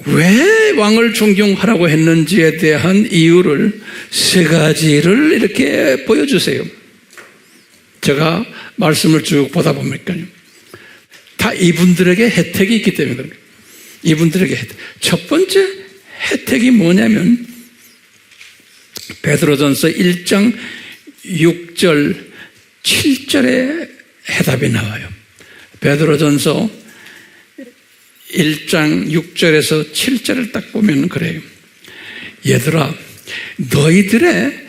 왜 왕을 존경하라고 했는지에 대한 이유를 세 가지를 이렇게 보여주세요. 제가 말씀을 쭉 보다 보니까요. 다 이분들에게 혜택이 있기 때문에 그런 거예요. 이분들에게 혜택. 첫 번째 혜택이 뭐냐면 베드로전서 1장 6절 7절에 해답이 나와요. 베드로전서 1장 6절에서 7절을 딱 보면 그래요. 얘들아, 너희들의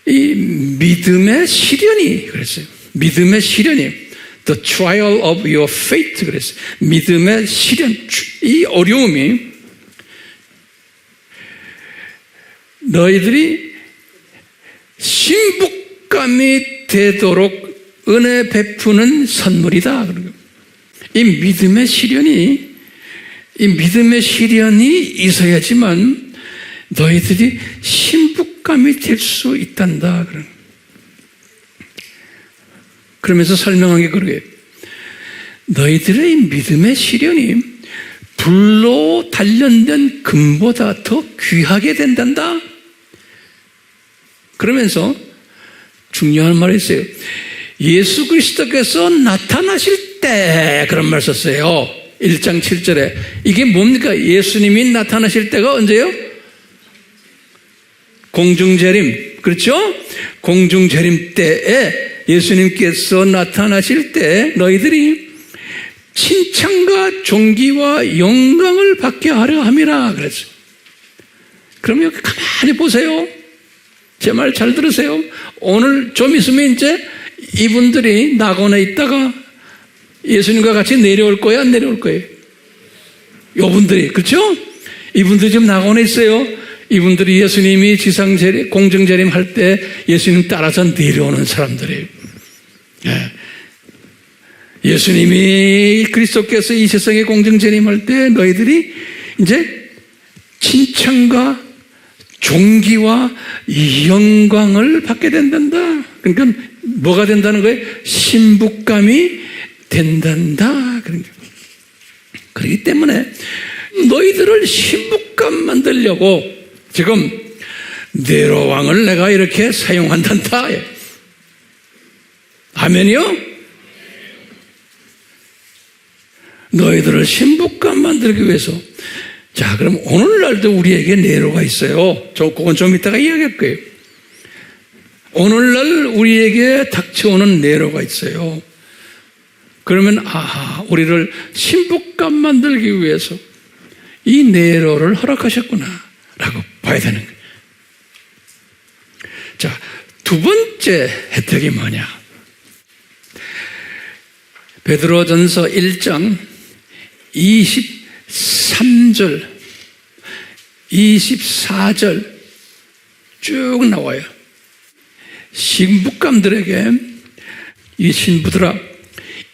이 믿음의 시련이, 그랬어요. 믿음의 시련이, the trial of your faith, 그랬어요. 믿음의 시련, 이 어려움이 너희들이 신복감이 되도록 은혜 베푸는 선물이다. 이 믿음의 시련이 있어야지만 너희들이 신복감이 될 수 있단다. 그러면서 설명한 게 그러게요. 너희들의 믿음의 시련이 불로 단련된 금보다 더 귀하게 된단다. 그러면서 중요한 말이 있어요. 예수 그리스도께서 나타나실 때, 그런 말 썼어요. 1장 7절에. 이게 뭡니까? 예수님이 나타나실 때가 언제요? 공중재림. 그렇죠? 공중재림 때에 예수님께서 나타나실 때 너희들이 칭찬과 존귀와 영광을 받게 하려 함이라 그랬어요. 그럼 여기 가만히 보세요. 제 말 잘 들으세요. 오늘 좀 있으면 이제 이분들이 낙원에 있다가 예수님과 같이 내려올 거야, 안 내려올 거예요? 이분들이, 그렇죠? 이분들이 지금 낙원에 있어요. 이분들이 예수님이 지상재림, 공중재림 할 때 예수님 따라서 내려오는 사람들이에요. 예수님이 그리스도께서 이 세상에 공중재림할 때 너희들이 이제 칭찬과 존귀와 영광을 받게 된단다. 그러니까 뭐가 된다는 거예요? 신복감이 된단다. 그렇기 때문에 너희들을 신복감 만들려고 지금 네로 왕을 내가 이렇게 사용한단다. 아멘이요? 너희들을 신복감 만들기 위해서. 자, 그럼 오늘날도 우리에게 네로가 있어요. 그건 좀 이따가 이야기할 거예요. 오늘날 우리에게 닥쳐오는 네로가 있어요. 그러면 우리를 신복감 만들기 위해서 이 네로를 허락하셨구나 라고 봐야 되는 거예요. 자, 두 번째 혜택이 뭐냐? 베드로전서 1장 23절, 24절 쭉 나와요. 신부감들에게 이 신부들아,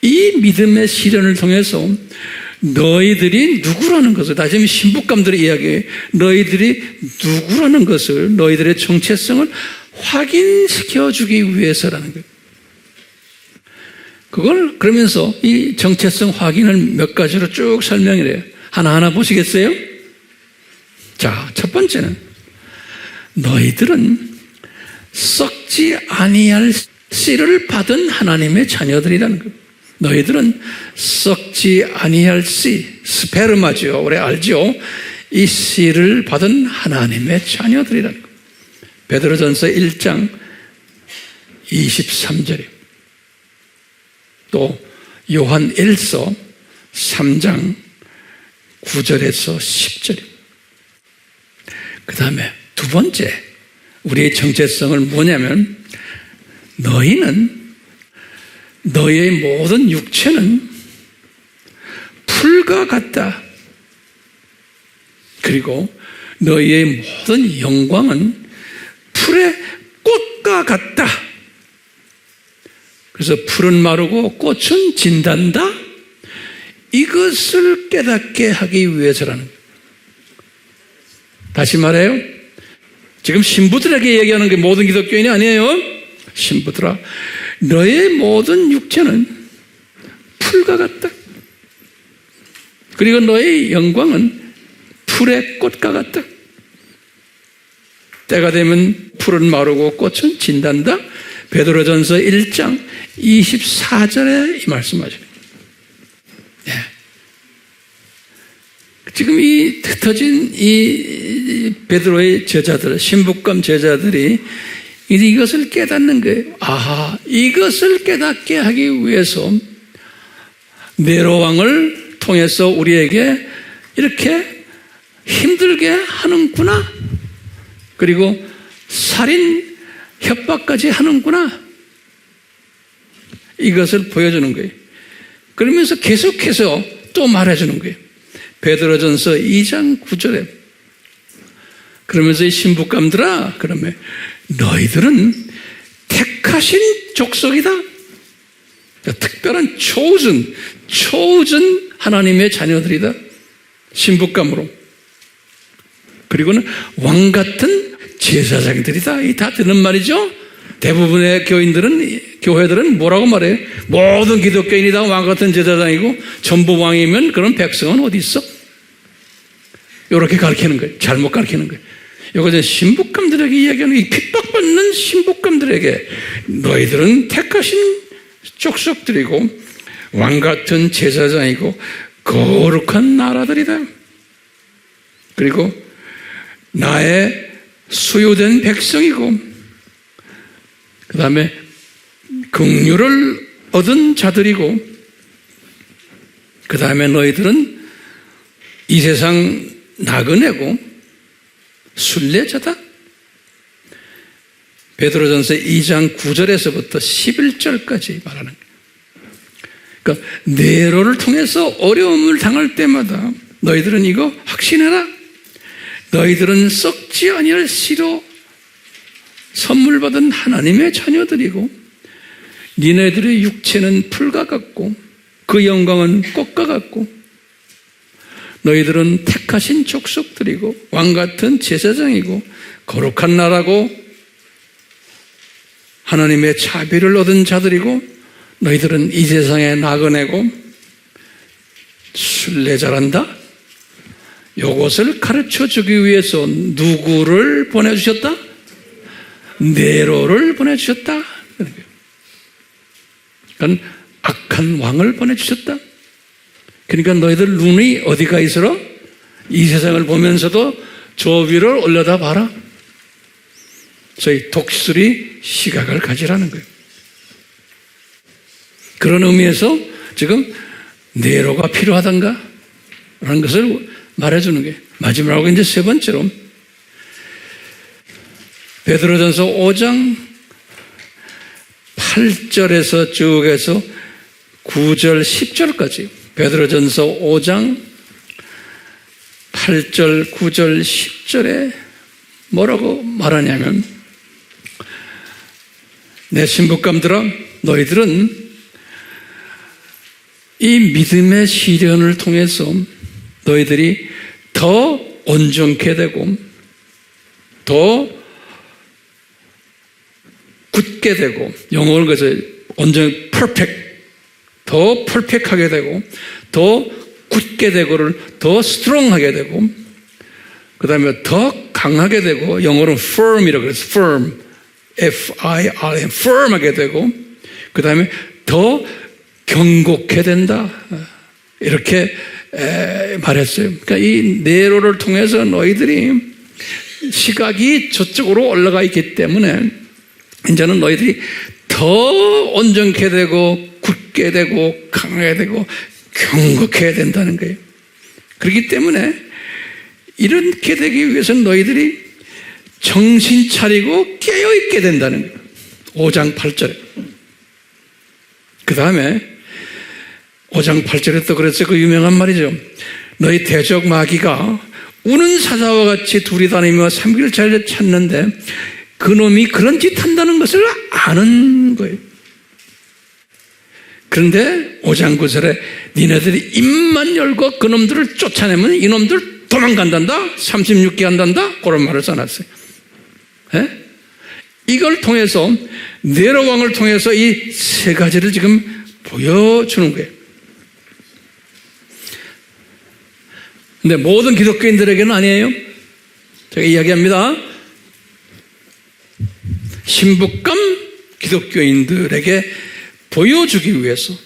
이 믿음의 시련을 통해서 너희들이 누구라는 것을, 다시 신부감들의 이야기에 너희들이 누구라는 것을, 너희들의 정체성을 확인시켜 주기 위해서라는 거예요. 그걸 그러면서 이 정체성 확인을 몇 가지로 쭉 설명을 해요. 하나하나 보시겠어요? 자, 첫 번째는 너희들은 썩지 아니할 씨를 받은 하나님의 자녀들이라는 거예요. 너희들은 썩지 아니할 씨, 스페르마죠. 우리 알죠? 이 씨를 받은 하나님의 자녀들이라는 거예요. 베드로전서 1장 23절이에요. 또 요한 1서 3장 9절에서 10절입니다. 그 다음에 두 번째 우리의 정체성을 뭐냐면 너희의 모든 육체는 풀과 같다. 그리고 너희의 모든 영광은 풀의 꽃과 같다. 그래서 풀은 마르고 꽃은 진단다. 이것을 깨닫게 하기 위해서라는 거예요. 다시 말해요. 지금 신부들에게 얘기하는 게 모든 기독교인이 아니에요. 신부들아, 너의 모든 육체는 풀과 같다. 그리고 너의 영광은 풀의 꽃과 같다. 때가 되면 풀은 마르고 꽃은 진단다. 베드로전서 1장 24절에 이 말씀하죠. 네. 지금 이 흩어진 이 베드로의 제자들, 신복감 제자들이 이제 이것을 깨닫는 거예요. 이것을 깨닫게 하기 위해서 네로 왕을 통해서 우리에게 이렇게 힘들게 하는구나. 그리고 살인, 협박까지 하는구나. 이것을 보여주는 거예요. 그러면서 계속해서 또 말해주는 거예요. 베드로전서 2장 9절에 그러면서 이 신부감들아, 그러면 너희들은 택하신 족속이다. 특별한 chosen 하나님의 자녀들이다. 신부감으로. 그리고는 왕같은 제사장들이다. 이 다 듣는 말이죠. 대부분의 교회들은 뭐라고 말해요? 모든 기독교인이 다 왕같은 제사장이고 전부 왕이면 그런 백성은 어디 있어? 이렇게 가르치는 거예요. 잘못 가르치는 거예요. 이것은 신부감들에게 이야기하는, 이 핍박받는 신부감들에게 너희들은 택하신 족속들이고 왕같은 제사장이고 거룩한 나라들이다. 그리고 나의 소유된 백성이고 그 다음에 긍휼을 얻은 자들이고 그 다음에 너희들은 이 세상 나그네고 순례자다. 베드로전서 2장 9절에서부터 11절까지 말하는 거예요. 그러니까 네로를 통해서 어려움을 당할 때마다 너희들은 이거 확신해라. 너희들은 썩지 아니할 씨로 선물 받은 하나님의 자녀들이고 니네들의 육체는 풀과 같고 그 영광은 꽃과 같고 너희들은 택하신 족속들이고 왕같은 제사장이고 거룩한 나라고 하나님의 자비를 얻은 자들이고 너희들은 이 세상의 나그네고 순례자란다. 이것을 가르쳐주기 위해서 누구를 보내주셨다? 네로를 보내주셨다. 그러니까 악한 왕을 보내주셨다. 그러니까 너희들 눈이 어디가 있으러? 이 세상을 보면서도 저 위를 올려다 봐라. 저희 독수리 시각을 가지라는 거예요. 그런 의미에서 지금 네로가 필요하단가? 라는 것을 말해주는 거예요. 마지막으로 이제 세 번째로 베드로전서 5장 8절에서 쭉 해서 9절 10절까지 베드로전서 5장 8절 9절 10절에 뭐라고 말하냐면 내 신부감들아 너희들은 이 믿음의 시련을 통해서 너희들이 더 온전케 되고 더 굳게 되고 영어로 그래서 온전 더 퍼펙트하게 되고 더 굳게 되고를 더 스트롱하게 되고 그 다음에 더 강하게 되고 영어로는 firm이라고 그래서 firm F-I-R-M firm하게 되고 그 다음에 더 경고케 된다 이렇게 말했어요. 그러니까 이 네로를 통해서 너희들이 시각이 저쪽으로 올라가 있기 때문에 이제는 너희들이 더 온전케 되고 굳게 되고 강하게 되고 경고해야 된다는 거예요. 그렇기 때문에 이렇게 되기 위해서는 너희들이 정신 차리고 깨어있게 된다는 거예요. 5장 8절에. 그 다음에 5장 8절에 또 그랬어요. 그 유명한 말이죠. 너희 대적 마귀가 우는 사자와 같이 둘이 다니며 3일째를 찾는데 그놈이 그런 짓 한다는 것을 아는 거예요. 그런데 5장 9절에 니네들이 입만 열고 그놈들을 쫓아내면 이놈들 도망간단다. 36개 한단다. 그런 말을 써놨어요. 네? 이걸 통해서 네로 왕을 통해서 이 세 가지를 지금 보여주는 거예요. 근데 모든 기독교인들에게는 아니에요. 제가 이야기합니다. 신부감 기독교인들에게 보여주기 위해서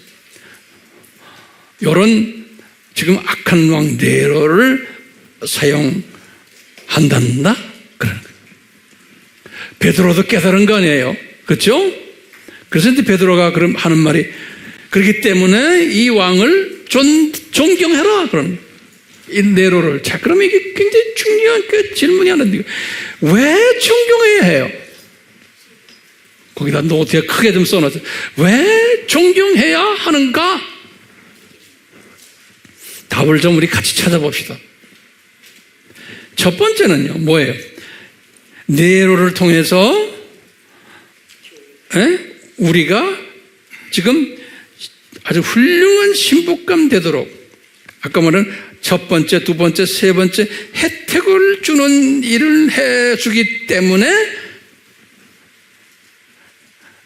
이런 지금 악한 왕 네로를 사용한단다. 그런 거예요. 베드로도 깨달은 거 아니에요. 그렇죠? 그래서 이제 베드로가 그럼 하는 말이 그렇기 때문에 이 왕을 존경해라. 그런 이 네로를. 자, 그러면 이게 굉장히 중요한 그 질문이 하나 있는데, 왜 존경해야 해요? 거기다 노트에 크게 좀 써놨어요. 왜 존경해야 하는가? 답을 좀 우리 같이 찾아봅시다. 첫 번째는요, 뭐예요? 네로를 통해서 우리가 지금 아주 훌륭한 신부감 되도록, 아까 말한 첫 번째, 두 번째, 세 번째 혜택을 주는 일을 해주기 때문에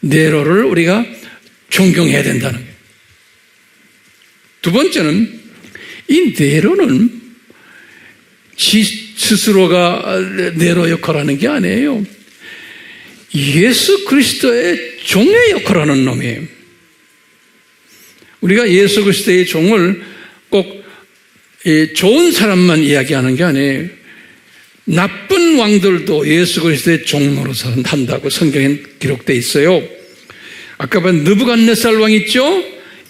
네로를 우리가 존경해야 된다는 거예요. 두 번째는 이 네로는 스스로가 네로 역할을 하는 게 아니에요. 예수 그리스도의 종의 역할을 하는 놈이에요. 우리가 예수 그리스도의 종을 꼭 좋은 사람만 이야기하는 게 아니에요. 나쁜 왕들도 예수 그리스도의 종로로서 한다고 성경에 기록되어 있어요. 아까 본 느부갓네살 왕 있죠?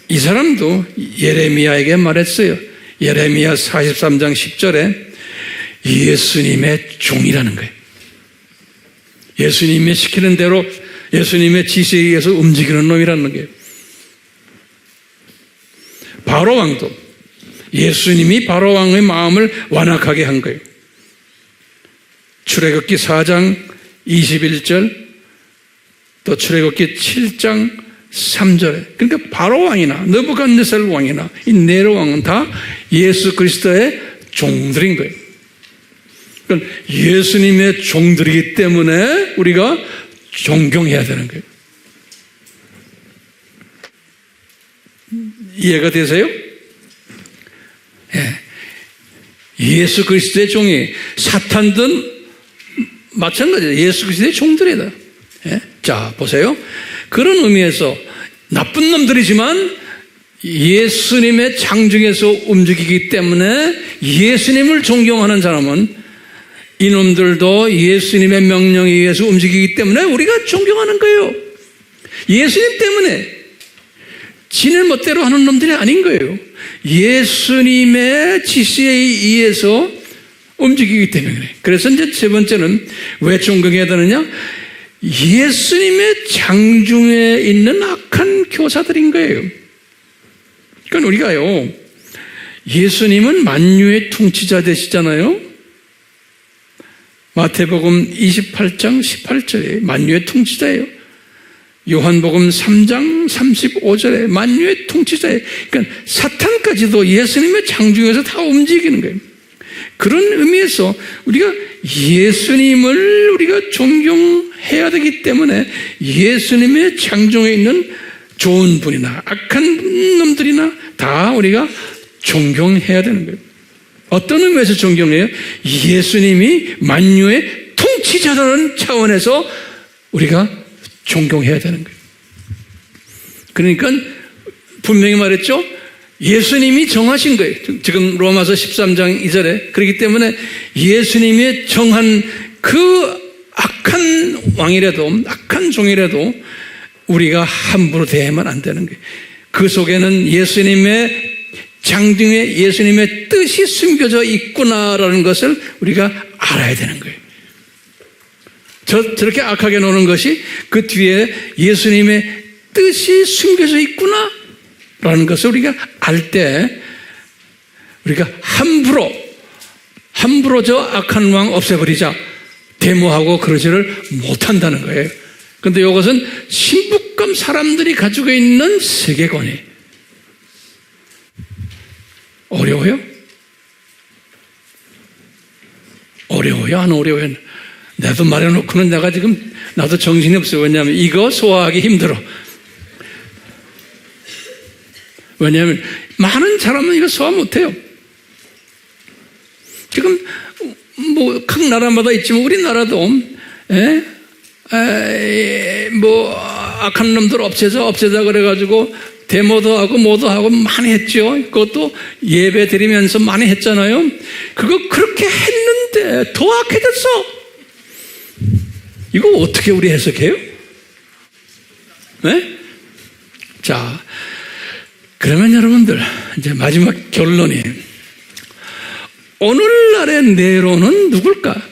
이 사람도 예레미야에게 말했어요. 예레미야 43장 10절에 예수님의 종이라는 거예요. 예수님이 시키는 대로 예수님의 지시에 의해서 움직이는 놈이라는 거예요. 바로 왕도 예수님이 바로 왕의 마음을 완악하게 한 거예요. 출애굽기 4장 21절, 또 출애굽기 7장 3절에, 그러니까 바로 왕이나 느부갓네살 왕이나 이 네로 왕은 다 예수 그리스도의 종들인 거예요. 그러니까 예수님의 종들이기 때문에 우리가 존경해야 되는 거예요. 이해가 되세요? 예. 예수 그리스도의 종이 사탄든 마찬가지예요. 예수 그리스도의 종들이다. 예? 자, 보세요. 그런 의미에서 나쁜 놈들이지만 예수님의 장중에서 움직이기 때문에 예수님을 존경하는 사람은 이놈들도 예수님의 명령에 의해서 움직이기 때문에 우리가 존경하는 거예요. 예수님 때문에 지네 멋대로 하는 놈들이 아닌 거예요. 예수님의 지시에 의해서 움직이기 때문에. 그래서 이제 세 번째는 왜 존경해야 되느냐? 예수님의 장중에 있는 악한 교사들인 거예요. 그러니까 우리가요, 예수님은 만유의 통치자 되시잖아요. 마태복음 28장 18절에 만유의 통치자예요. 요한복음 3장 35절에 만유의 통치자예요. 그러니까 사탄까지도 예수님의 장중에서 다 움직이는 거예요. 그런 의미에서 우리가 예수님을 우리가 존경해야 되기 때문에 예수님의 장중에 있는 좋은 분이나 악한 놈들이나 다 우리가 존경해야 되는 거예요. 어떤 의미에서 존경해요? 예수님이 만유의 통치자라는 차원에서 우리가 존경해야 되는 거예요. 그러니까 분명히 말했죠. 예수님이 정하신 거예요. 지금 로마서 13장 2절에. 그렇기 때문에 예수님이 정한 그 악한 왕이라도 악한 종이라도 우리가 함부로 대하면 안 되는 거예요. 그 속에는 예수님의 장중에 예수님의 뜻이 숨겨져 있구나라는 것을 우리가 알아야 되는 거예요. 저렇게 악하게 노는 것이 그 뒤에 예수님의 뜻이 숨겨져 있구나라는 것을 우리가 알 때 우리가 함부로 저 악한 왕 없애버리자 데모하고 그러지를 못한다는 거예요. 그런데 이것은 신부감 사람들이 가지고 있는 세계관이에요. 어려워요? 어려워요? 안 어려워요? 나도 말해놓고는 내가 지금 나도 정신이 없어요. 왜냐하면 이거 소화하기 힘들어. 왜냐하면 많은 사람은 이거 소화 못해요. 지금 뭐 각 나라마다 있지만 우리나라도 뭐 악한 놈들 없애자 그래가지고 데모도 하고 뭐도 하고 많이 했죠. 그것도 예배 드리면서 많이 했잖아요. 그거 그렇게 했는데 더 악해졌어. 이거 어떻게 우리 해석해요? 네? 자, 그러면 여러분들, 이제 마지막 결론이, 오늘날의 네로는 누굴까?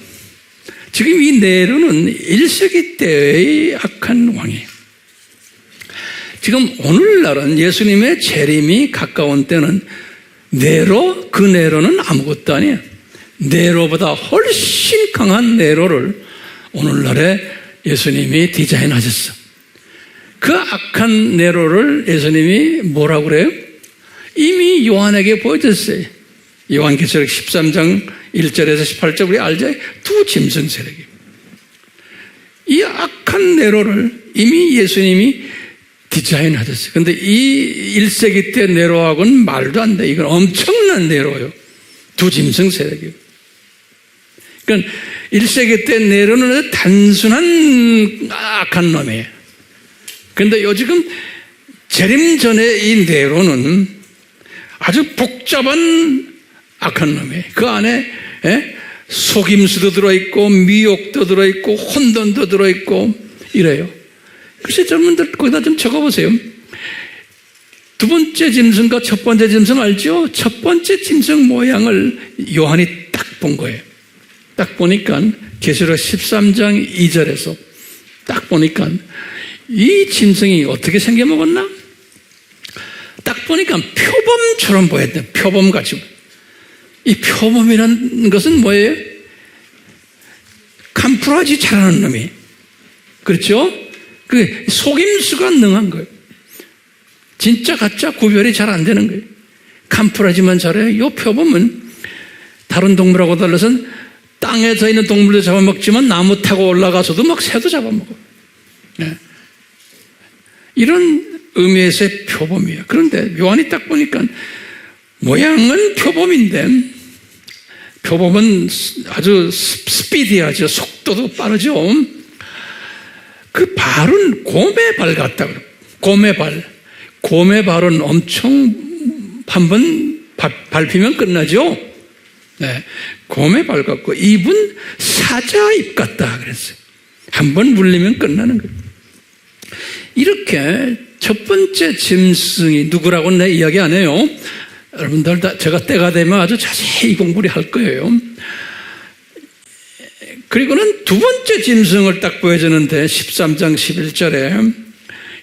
지금 이 네로는 1세기 때의 악한 왕이에요. 지금 오늘날은 예수님의 재림이 가까운 때는 네로, 그 네로는 아무것도 아니에요. 네로보다 훨씬 강한 네로를 오늘날에 예수님이 디자인하셨어. 그 악한 네로를 예수님이 뭐라고 그래요? 이미 요한에게 보여줬어요. 요한계시록 13장 1절에서 18절 우리 알죠? 두 짐승 세력이에요. 이 악한 네로를 이미 예수님이 디자인하셨어요. 그런데 이 1세기 때 네로하고는 말도 안 돼. 이건 엄청난 네로예요. 두 짐승 세력이에요. 그러니까 1세기 때 네로는 단순한 악한 놈이에요. 그런데 지금 재림 전에 이 네로는 아주 복잡한 악한 놈이에요. 그 안에 속임수도 들어있고 미혹도 들어있고 혼돈도 들어있고 이래요. 글쎄 여러분들 거기다 좀 적어보세요. 두 번째 짐승과 첫 번째 짐승 알죠? 첫 번째 짐승 모양을 요한이 딱 본 거예요. 딱 보니까 계시록 13장 2절에서 딱 보니까 이 짐승이 어떻게 생겨먹었나? 딱 보니까 표범처럼 보였대. 표범같이. 이 표범이라는 것은 뭐예요? 감풀하지 잘하는 놈이. 그렇죠? 그 속임수가 능한 거예요. 진짜 가짜 구별이 잘 안 되는 거예요. 감풀하지만 잘해요. 이 표범은 다른 동물하고 달라서는 땅에 서 있는 동물도 잡아먹지만 나무 타고 올라가서도 막 새도 잡아먹어. 네. 이런 의미에서의 표범이에요. 그런데 요한이 딱 보니까 모양은 표범인데 표범은 아주 스피디하죠. 속도도 빠르죠. 그 발은 곰의 발 같다. 곰의 발. 곰의 발은 엄청 한번 밟히면 끝나죠. 네. 곰의 발 같고 입은 사자 입 같다 그랬어요. 한번 물리면 끝나는 거예요. 이렇게 첫 번째 짐승이 누구라고는 내 이야기 안 해요. 여러분들 다 제가 때가 되면 아주 자세히 공부를 할 거예요. 그리고는 두 번째 짐승을 딱 보여주는데 13장 11절에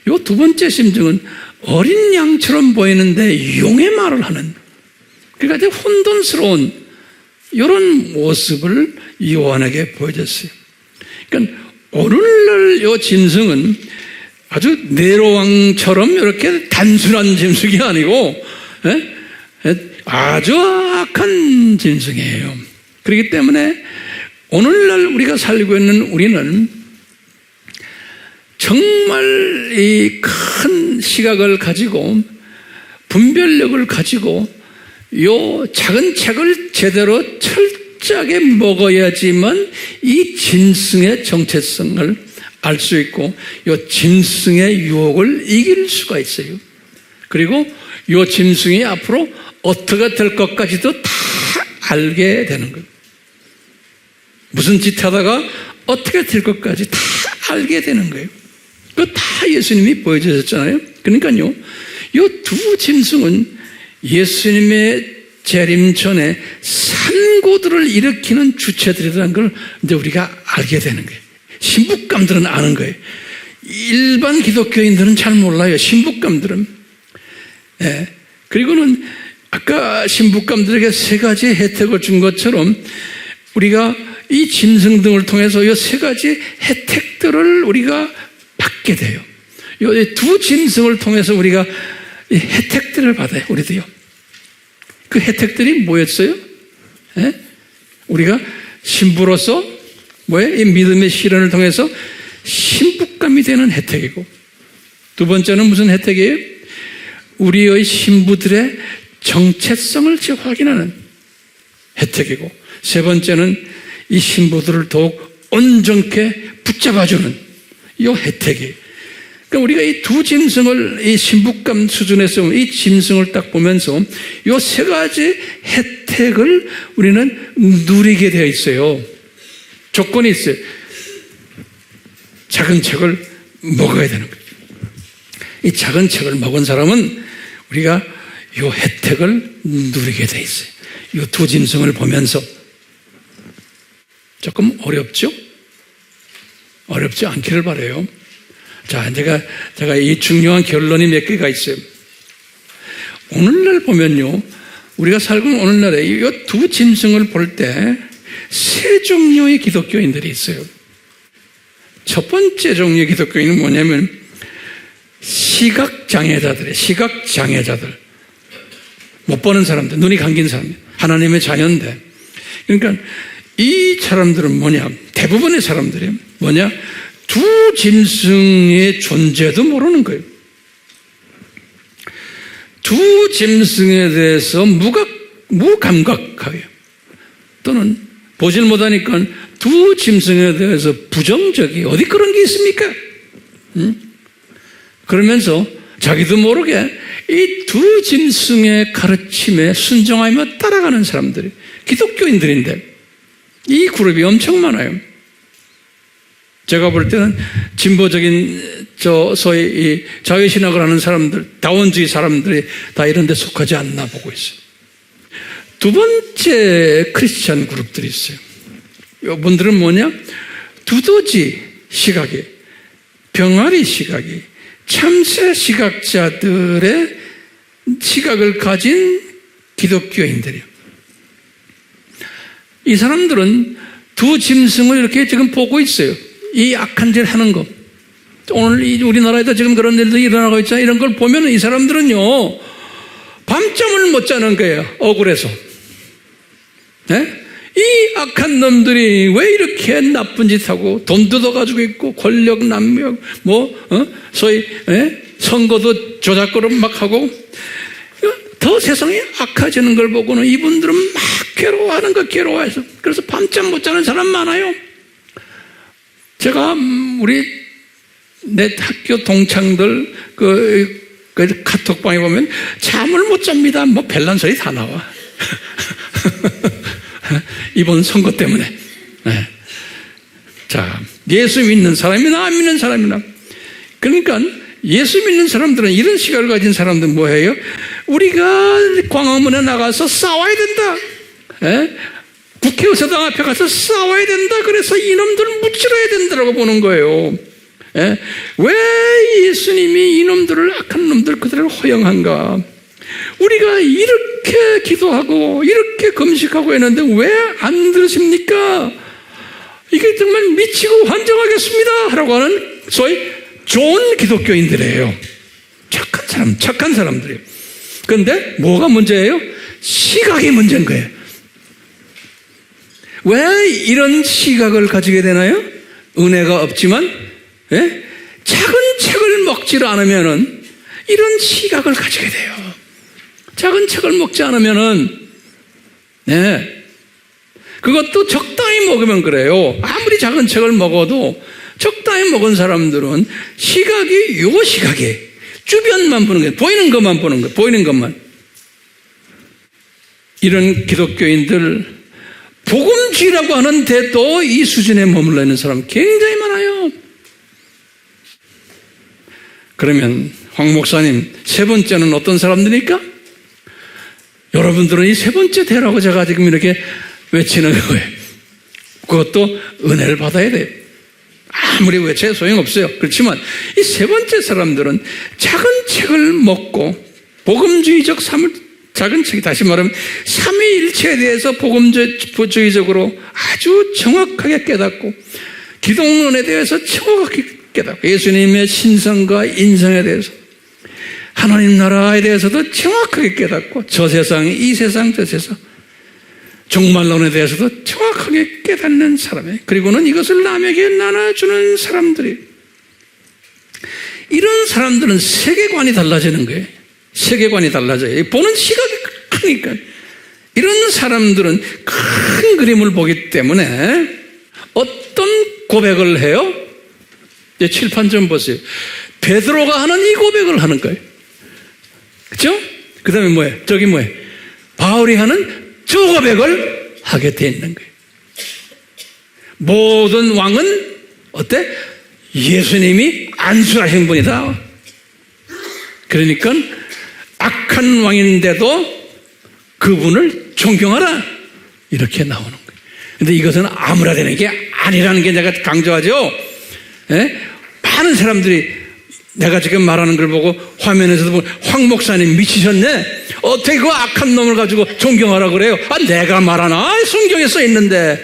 이 두 번째 짐승은 어린 양처럼 보이는데 용의 말을 하는, 그러니까 아주 혼돈스러운 이런 모습을 요한에게 보여줬어요. 그러니까 오늘날 이 짐승은 아주 네로왕처럼 이렇게 단순한 짐승이 아니고 아주 악한 짐승이에요. 그렇기 때문에 오늘날 우리가 살고 있는 우리는 정말 이 큰 시각을 가지고 분별력을 가지고 요 작은 책을 제대로 철저하게 먹어야지만 이 짐승의 정체성을 알 수 있고 요 짐승의 유혹을 이길 수가 있어요. 그리고 요 짐승이 앞으로 어떻게 될 것까지도 다 알게 되는 거예요. 무슨 짓 하다가 어떻게 될 것까지 다 알게 되는 거예요. 그거 다 예수님이 보여주셨잖아요. 그러니까요, 요 두 짐승은 예수님의 재림 전에 산고들을 일으키는 주체들이라는 걸 이제 우리가 알게 되는 거예요. 신부감들은 아는 거예요. 일반 기독교인들은 잘 몰라요. 신부감들은. 예. 그리고는 아까 신부감들에게 세 가지 혜택을 준 것처럼 우리가 이 짐승 등을 통해서 이 세 가지 혜택들을 우리가 받게 돼요. 이 두 짐승을 통해서 우리가 이 혜택들을 받아요. 우리도요. 그 혜택들이 뭐였어요? 예? 우리가 신부로서 뭐예요? 이 믿음의 실현을 통해서 신부감이 되는 혜택이고, 두 번째는 무슨 혜택이에요? 우리의 신부들의 정체성을 확인하는 혜택이고, 세 번째는 이 신부들을 더욱 온전케 붙잡아주는 이 혜택이. 그러니까 우리가 이 두 짐승을 이 신부감 수준에서 이 짐승을 딱 보면서 이 세 가지 혜택을 우리는 누리게 되어 있어요. 조건이 있어요. 작은 책을 먹어야 되는 거예요. 이 작은 책을 먹은 사람은 우리가 이 혜택을 누리게 돼 있어요. 이 두 짐승을 보면서. 조금 어렵죠? 어렵지 않기를 바라요. 자, 제가 이 중요한 결론이 몇 개가 있어요. 오늘날 보면요, 우리가 살고 있는 오늘날에 이 두 짐승을 볼 때 세 종류의 기독교인들이 있어요. 첫 번째 종류의 기독교인은 뭐냐면 시각장애자들이에요. 시각장애자들. 못 보는 사람들, 눈이 감긴 사람들, 하나님의 자녀인데. 그러니까 이 사람들은 뭐냐, 대부분의 사람들이 뭐냐, 두 짐승의 존재도 모르는 거예요. 두 짐승에 대해서 무감각하게, 또는 보질 못하니까 두 짐승에 대해서 부정적이, 어디 그런 게 있습니까? 그러면서 자기도 모르게 이 두 짐승의 가르침에 순종하며 따라가는 사람들이 기독교인들인데, 이 그룹이 엄청 많아요. 제가 볼 때는 진보적인 소위 이 자유신학을 하는 사람들, 다원주의 사람들이 다 이런 데 속하지 않나 보고 있어요. 두 번째 크리스찬 그룹들이 있어요. 이분들은 뭐냐? 두더지 시각이, 병아리 시각이, 참새 시각자들의 시각을 가진 기독교인들이에요. 이 사람들은 두 짐승을 이렇게 지금 보고 있어요. 이 악한 짓 하는 거. 오늘 우리나라에도 지금 그런 일도 일어나고 있잖아요. 이런 걸 보면 이 사람들은요, 밤잠을 못 자는 거예요. 억울해서. 네? 이 악한 놈들이 왜 이렇게 나쁜 짓 하고, 돈 뜯어가지고 있고, 권력 남용, 소위, 선거도 조작거리 막 하고, 더 세상이 악해지는 걸 보고는 이분들은 막 괴로워하는 거, 괴로워해서. 그래서 밤잠 못 자는 사람 많아요. 제가 내 학교 동창들 그 카톡방에 보면 잠을 못 잡니다. 뭐 별난 소리 다 나와. 이번 선거 때문에. 네. 자, 예수 믿는 사람이나 안 믿는 사람이나. 그러니까 예수 믿는 사람들은, 이런 시각을 가진 사람들은 뭐예요? 우리가 광화문에 나가서 싸워야 된다. 국회의사당 앞에 가서 싸워야 된다. 그래서 이놈들을 무찌러야 된다고 보는 거예요. 왜 예수님이 이놈들을, 악한 놈들 그들을 허용한가? 우리가 이렇게 기도하고 이렇게 금식하고 했는데 왜 안 들으십니까? 이게 정말 미치고 환장하겠습니다 라고 하는 소위 좋은 기독교인들이에요. 착한 사람들이에요. 그런데 뭐가 문제예요? 시각이 문제인 거예요. 왜 이런 시각을 가지게 되나요? 은혜가 없지만, 작은 책을 먹지 않으면은 이런 시각을 가지게 돼요. 작은 책을 먹지 않으면은, 그것도 적당히 먹으면 그래요. 아무리 작은 책을 먹어도 적당히 먹은 사람들은 시각이 요 시각이 주변만 보는 거예요. 보이는 것만 보는 거예요. 보이는 것만. 이런 기독교인들, 복음주의라고 하는데도 이 수준에 머물러 있는 사람 굉장히 많아요. 그러면 황 목사님, 세 번째는 어떤 사람들입니까? 여러분들은 이 세 번째 대라고 제가 지금 이렇게 외치는 거예요. 그것도 은혜를 받아야 돼요. 아무리 외쳐도 소용없어요. 그렇지만 이 세 번째 사람들은 작은 책을 먹고 복음주의적 작은 책이, 다시 말하면 삼위일체에 대해서 복음주의적으로 아주 정확하게 깨닫고, 기독론에 대해서 정확하게 깨닫고, 예수님의 신성과 인성에 대해서, 하나님 나라에 대해서도 정확하게 깨닫고, 저 세상, 이 세상, 저 세상, 종말론에 대해서도 정확하게 깨닫는 사람이에요. 그리고는 이것을 남에게 나눠주는 사람들이, 이런 사람들은 세계관이 달라지는 거예요. 세계관이 달라져요. 보는 시각이 크니까. 이런 사람들은 큰 그림을 보기 때문에 어떤 고백을 해요? 이제 칠판 좀 보세요. 베드로가 하는 이 고백을 하는 거예요. 그렇죠? 그 다음에 뭐예요? 저기 뭐예요? 바울이 하는 저 고백을 하게 돼 있는 거예요. 모든 왕은 어때? 예수님이 안수하신 분이다. 그러니까 악한 왕인데도 그분을 존경하라. 이렇게 나오는 거예요. 근데 이것은 아무라되는 게 아니라는 게 내가 강조하죠. 예? 많은 사람들이 내가 지금 말하는 걸 보고 화면에서도 보면 황 목사님 미치셨네. 어떻게 그 악한 놈을 가지고 존경하라 그래요? 아, 내가 말하나? 성경에 써 있는데.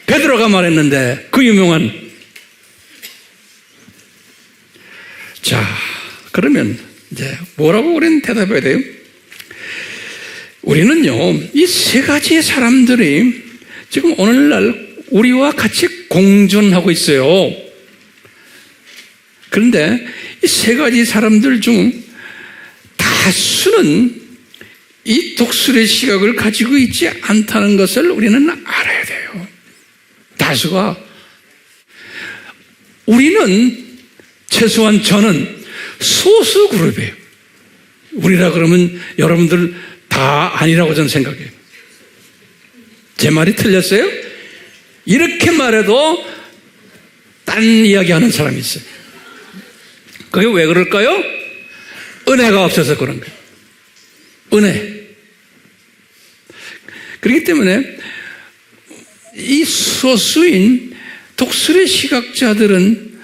베드로가 말했는데. 그 유명한. 자, 그러면 이제 뭐라고 우리는 대답해야 돼요? 우리는요, 이 세 가지의 사람들이 지금 오늘날 우리와 같이 공존하고 있어요. 그런데 이 세 가지 사람들 중 다수는 이 독수리의 시각을 가지고 있지 않다는 것을 우리는 알아야 돼요. 다수가. 우리는, 최소한 저는 소수 그룹이에요. 우리라 그러면 여러분들 다 아니라고 저는 생각해요. 제 말이 틀렸어요? 이렇게 말해도 딴 이야기 하는 사람이 있어요. 그게 왜 그럴까요? 은혜가 없어서 그런 거예요. 은혜. 그렇기 때문에 이 소수인 독수리 시각자들은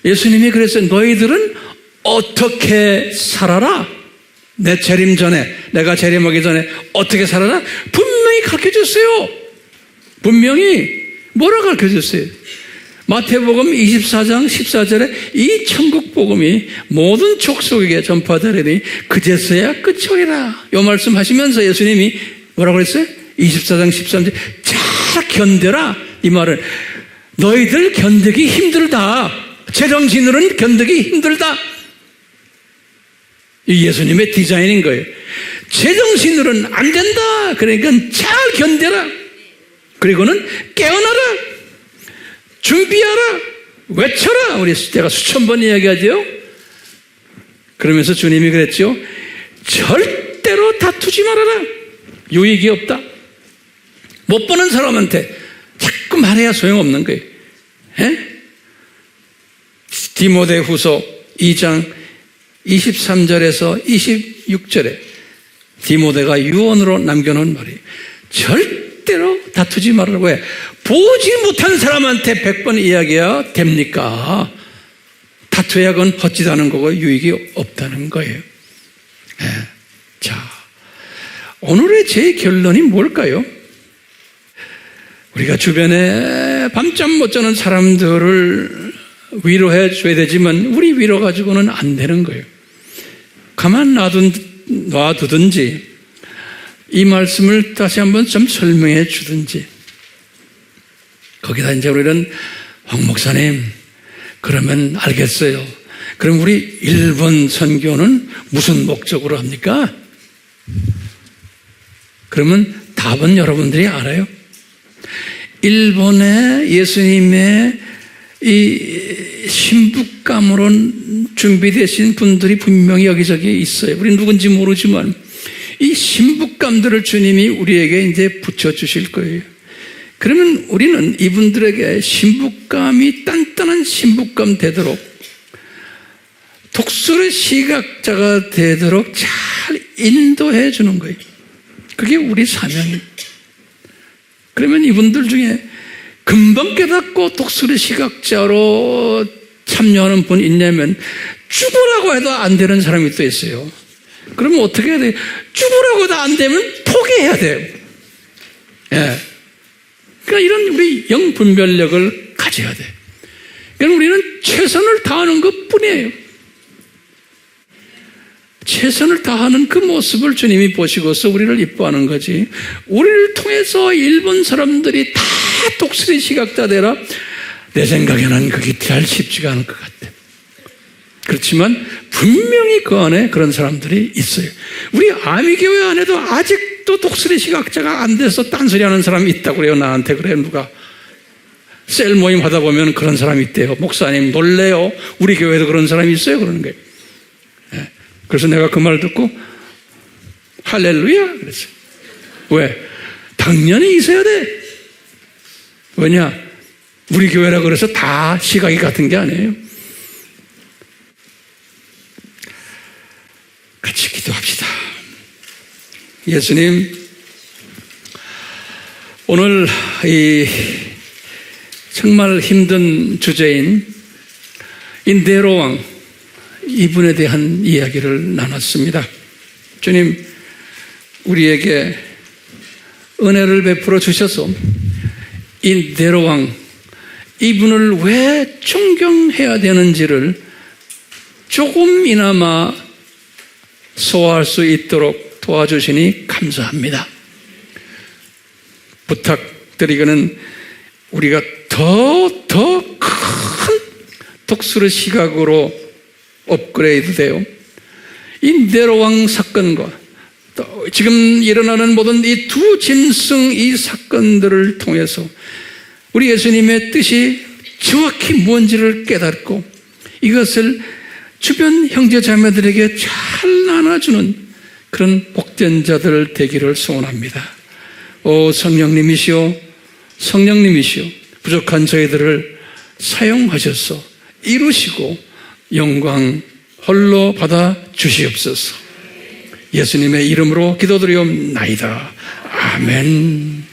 예수님이 그랬어요. 너희들은 어떻게 살아라? 내 재림 전에, 내가 재림하기 전에 어떻게 살아라? 분명히 가르쳐줬어요. 분명히 뭐라 가르쳐줬어요? 마태복음 24장 14절에 이 천국복음이 모든 족속에게 전파되리니 그제서야 끝이 오리라. 이 말씀 하시면서 예수님이 뭐라고 그랬어요? 24장 13절 잘 견뎌라. 이 말을 너희들 견디기 힘들다. 제정신으로는 견디기 힘들다. 이 예수님의 디자인인 거예요. 제정신으로는 안 된다. 그러니까 잘 견뎌라. 그리고는 깨어나라. 준비하라. 외쳐라. 우리 제가 수천 번 이야기하죠. 그러면서 주님이 그랬죠. 절대로 다투지 말아라. 유익이 없다. 못 보는 사람한테 자꾸 말해야 소용없는 거예요. 디모데후서 2장 23절에서 26절에 디모데가 유언으로 남겨놓은 말이에요. 절대로 다투지 말라고 해. 보지 못한 사람한테 100번 이야기해야 됩니까? 다투야 그건 헛짓하는 거고 유익이 없다는 거예요. 자, 오늘의 제 결론이 뭘까요? 우리가 주변에 밤잠 못 자는 사람들을 위로해 줘야 되지만 우리 위로 가지고는 안 되는 거예요. 가만 놔두든지 이 말씀을 다시 한번 좀 설명해 주든지. 거기다 이제 우리는 황 목사님 그러면 알겠어요. 그럼 우리 일본 선교는 무슨 목적으로 합니까? 그러면 답은 여러분들이 알아요. 일본의 예수님의 이 신부감으로 준비되신 분들이 분명히 여기저기 있어요. 우리 누군지 모르지만 이 신부감들을 주님이 우리에게 이제 붙여주실 거예요. 그러면 우리는 이분들에게 신부감이 단단한 신부감 되도록 독수리 시각자가 되도록 잘 인도해 주는 거예요. 그게 우리 사명입니다. 그러면 이분들 중에 금방 깨닫고 독수리 시각자로 참여하는 분이 있냐면 죽으라고 해도 안 되는 사람이 또 있어요. 그러면 어떻게 해야 돼요? 죽으라고 해도 안 되면 포기해야 돼요. 예. 그러니까 이런 우리 영분별력을 가져야 돼요. 그러니까 우리는 최선을 다하는 것 뿐이에요. 최선을 다하는 그 모습을 주님이 보시고서 우리를 이뻐하는 거지. 우리를 통해서 일본 사람들이 다 독수리 시각자 되라. 내 생각에는 그게 잘 쉽지가 않을 것 같아. 그렇지만 분명히 그 안에 그런 사람들이 있어요. 우리 아미교회 안에도 아직도 독수리 시각자가 안 돼서 딴소리 하는 사람이 있다고 그래요. 나한테 그래요. 누가 셀 모임 하다 보면 그런 사람이 있대요. 목사님 놀래요. 우리 교회도 그런 사람이 있어요. 그러는 거예요. 그래서 내가 그 말 듣고 할렐루야 그랬어요. 왜? 당연히 있어야 돼. 왜냐? 우리 교회라 그래서 다 시각이 같은 게 아니에요. 같이 기도합시다. 예수님, 오늘 이 정말 힘든 주제인 네로왕, 이분에 대한 이야기를 나눴습니다. 주님, 우리에게 은혜를 베풀어 주셔서 이 네로왕, 이분을 왜 존경해야 되는지를 조금이나마 소화할 수 있도록 도와주시니 감사합니다. 부탁드리기는 우리가 더 큰 독수리 시각으로 업그레이드 되어 이 네로왕 사건과 또 지금 일어나는 모든 이 두 짐승 이 사건들을 통해서 우리 예수님의 뜻이 정확히 뭔지를 깨닫고 이것을 주변 형제 자매들에게 잘 나눠주는 그런 복된 자들 되기를 소원합니다. 오 성령님이시오, 성령님이시오, 부족한 저희들을 사용하셔서 이루시고 영광 홀로 받아 주시옵소서. 예수님의 이름으로 기도드리옵나이다. 아멘.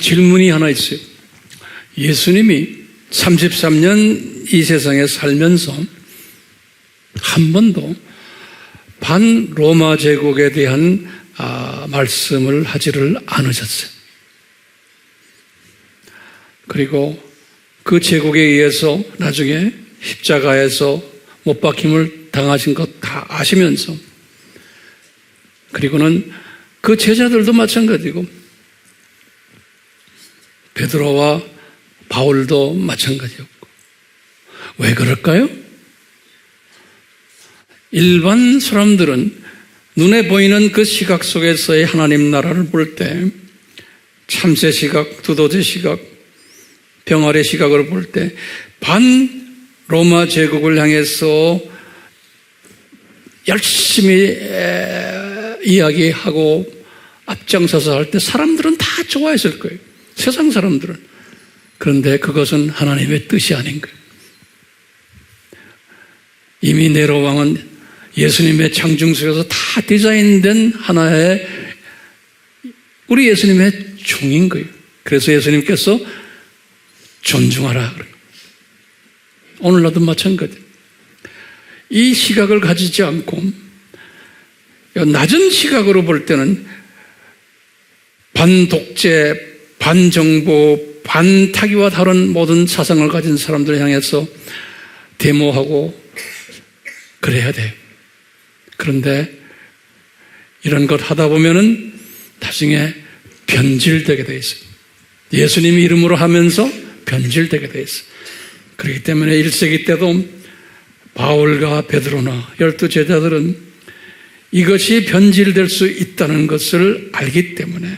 질문이 하나 있어요. 예수님이 33년 이 세상에 살면서 한 번도 반로마 제국에 대한 말씀을 하지를 않으셨어요. 그리고 그 제국에 의해서 나중에 십자가에서 못 박힘을 당하신 것 다 아시면서, 그리고는 그 제자들도 마찬가지고 베드로와 바울도 마찬가지였고. 왜 그럴까요? 일반 사람들은 눈에 보이는 그 시각 속에서의 하나님 나라를 볼 때, 참새 시각, 두더지 시각, 병아리 시각으로 볼 때 반 로마 제국을 향해서 열심히 이야기하고 앞장서서 할 때 사람들은 다 좋아했을 거예요. 세상 사람들은. 그런데 그것은 하나님의 뜻이 아닌 거예요. 이미 네로 왕은 예수님의 창중 속에서 다 디자인된 하나의 우리 예수님의 종인 거예요. 그래서 예수님께서 존중하라. 오늘날도 마찬가지예요. 이 시각을 가지지 않고 낮은 시각으로 볼 때는 반독재, 반정보, 반타기와 다른 모든 사상을 가진 사람들을 향해서 데모하고 그래야 돼요. 그런데 이런 것 하다 보면은 나중에 변질되게 돼 있어요. 예수님 이름으로 하면서 변질되게 돼 있어요. 그렇기 때문에 1세기 때도 바울과 베드로나 12 제자들은 이것이 변질될 수 있다는 것을 알기 때문에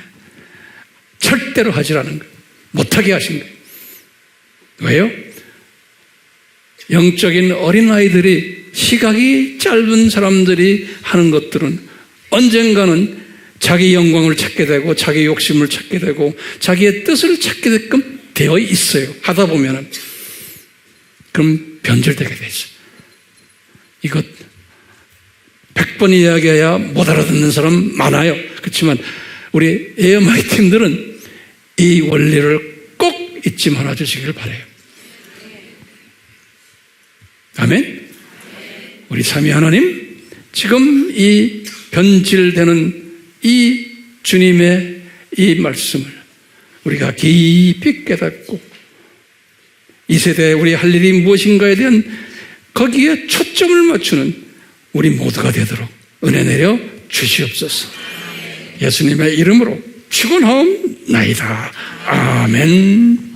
절대로 하지 않은 거예요. 못하게 하신 거예요. 왜요? 영적인 어린아이들이, 시각이 짧은 사람들이 하는 것들은 언젠가는 자기 영광을 찾게 되고 자기 욕심을 찾게 되고 자기의 뜻을 찾게 되게끔 되어 있어요. 하다 보면은. 그럼 변질되게 돼 있어요. 이것 100번 이야기해야 못 알아듣는 사람 많아요. 그렇지만 우리 AMI 팀들은 이 원리를 꼭 잊지 말아 주시길 바라요. 아멘? 우리 삼위 하나님, 지금 이 변질되는 이 주님의 이 말씀을 우리가 깊이 깨닫고 이 세대에 우리 할 일이 무엇인가에 대한 거기에 초점을 맞추는 우리 모두가 되도록 은혜 내려 주시옵소서. 예수님의 이름으로 축원하옵나이다. 아멘.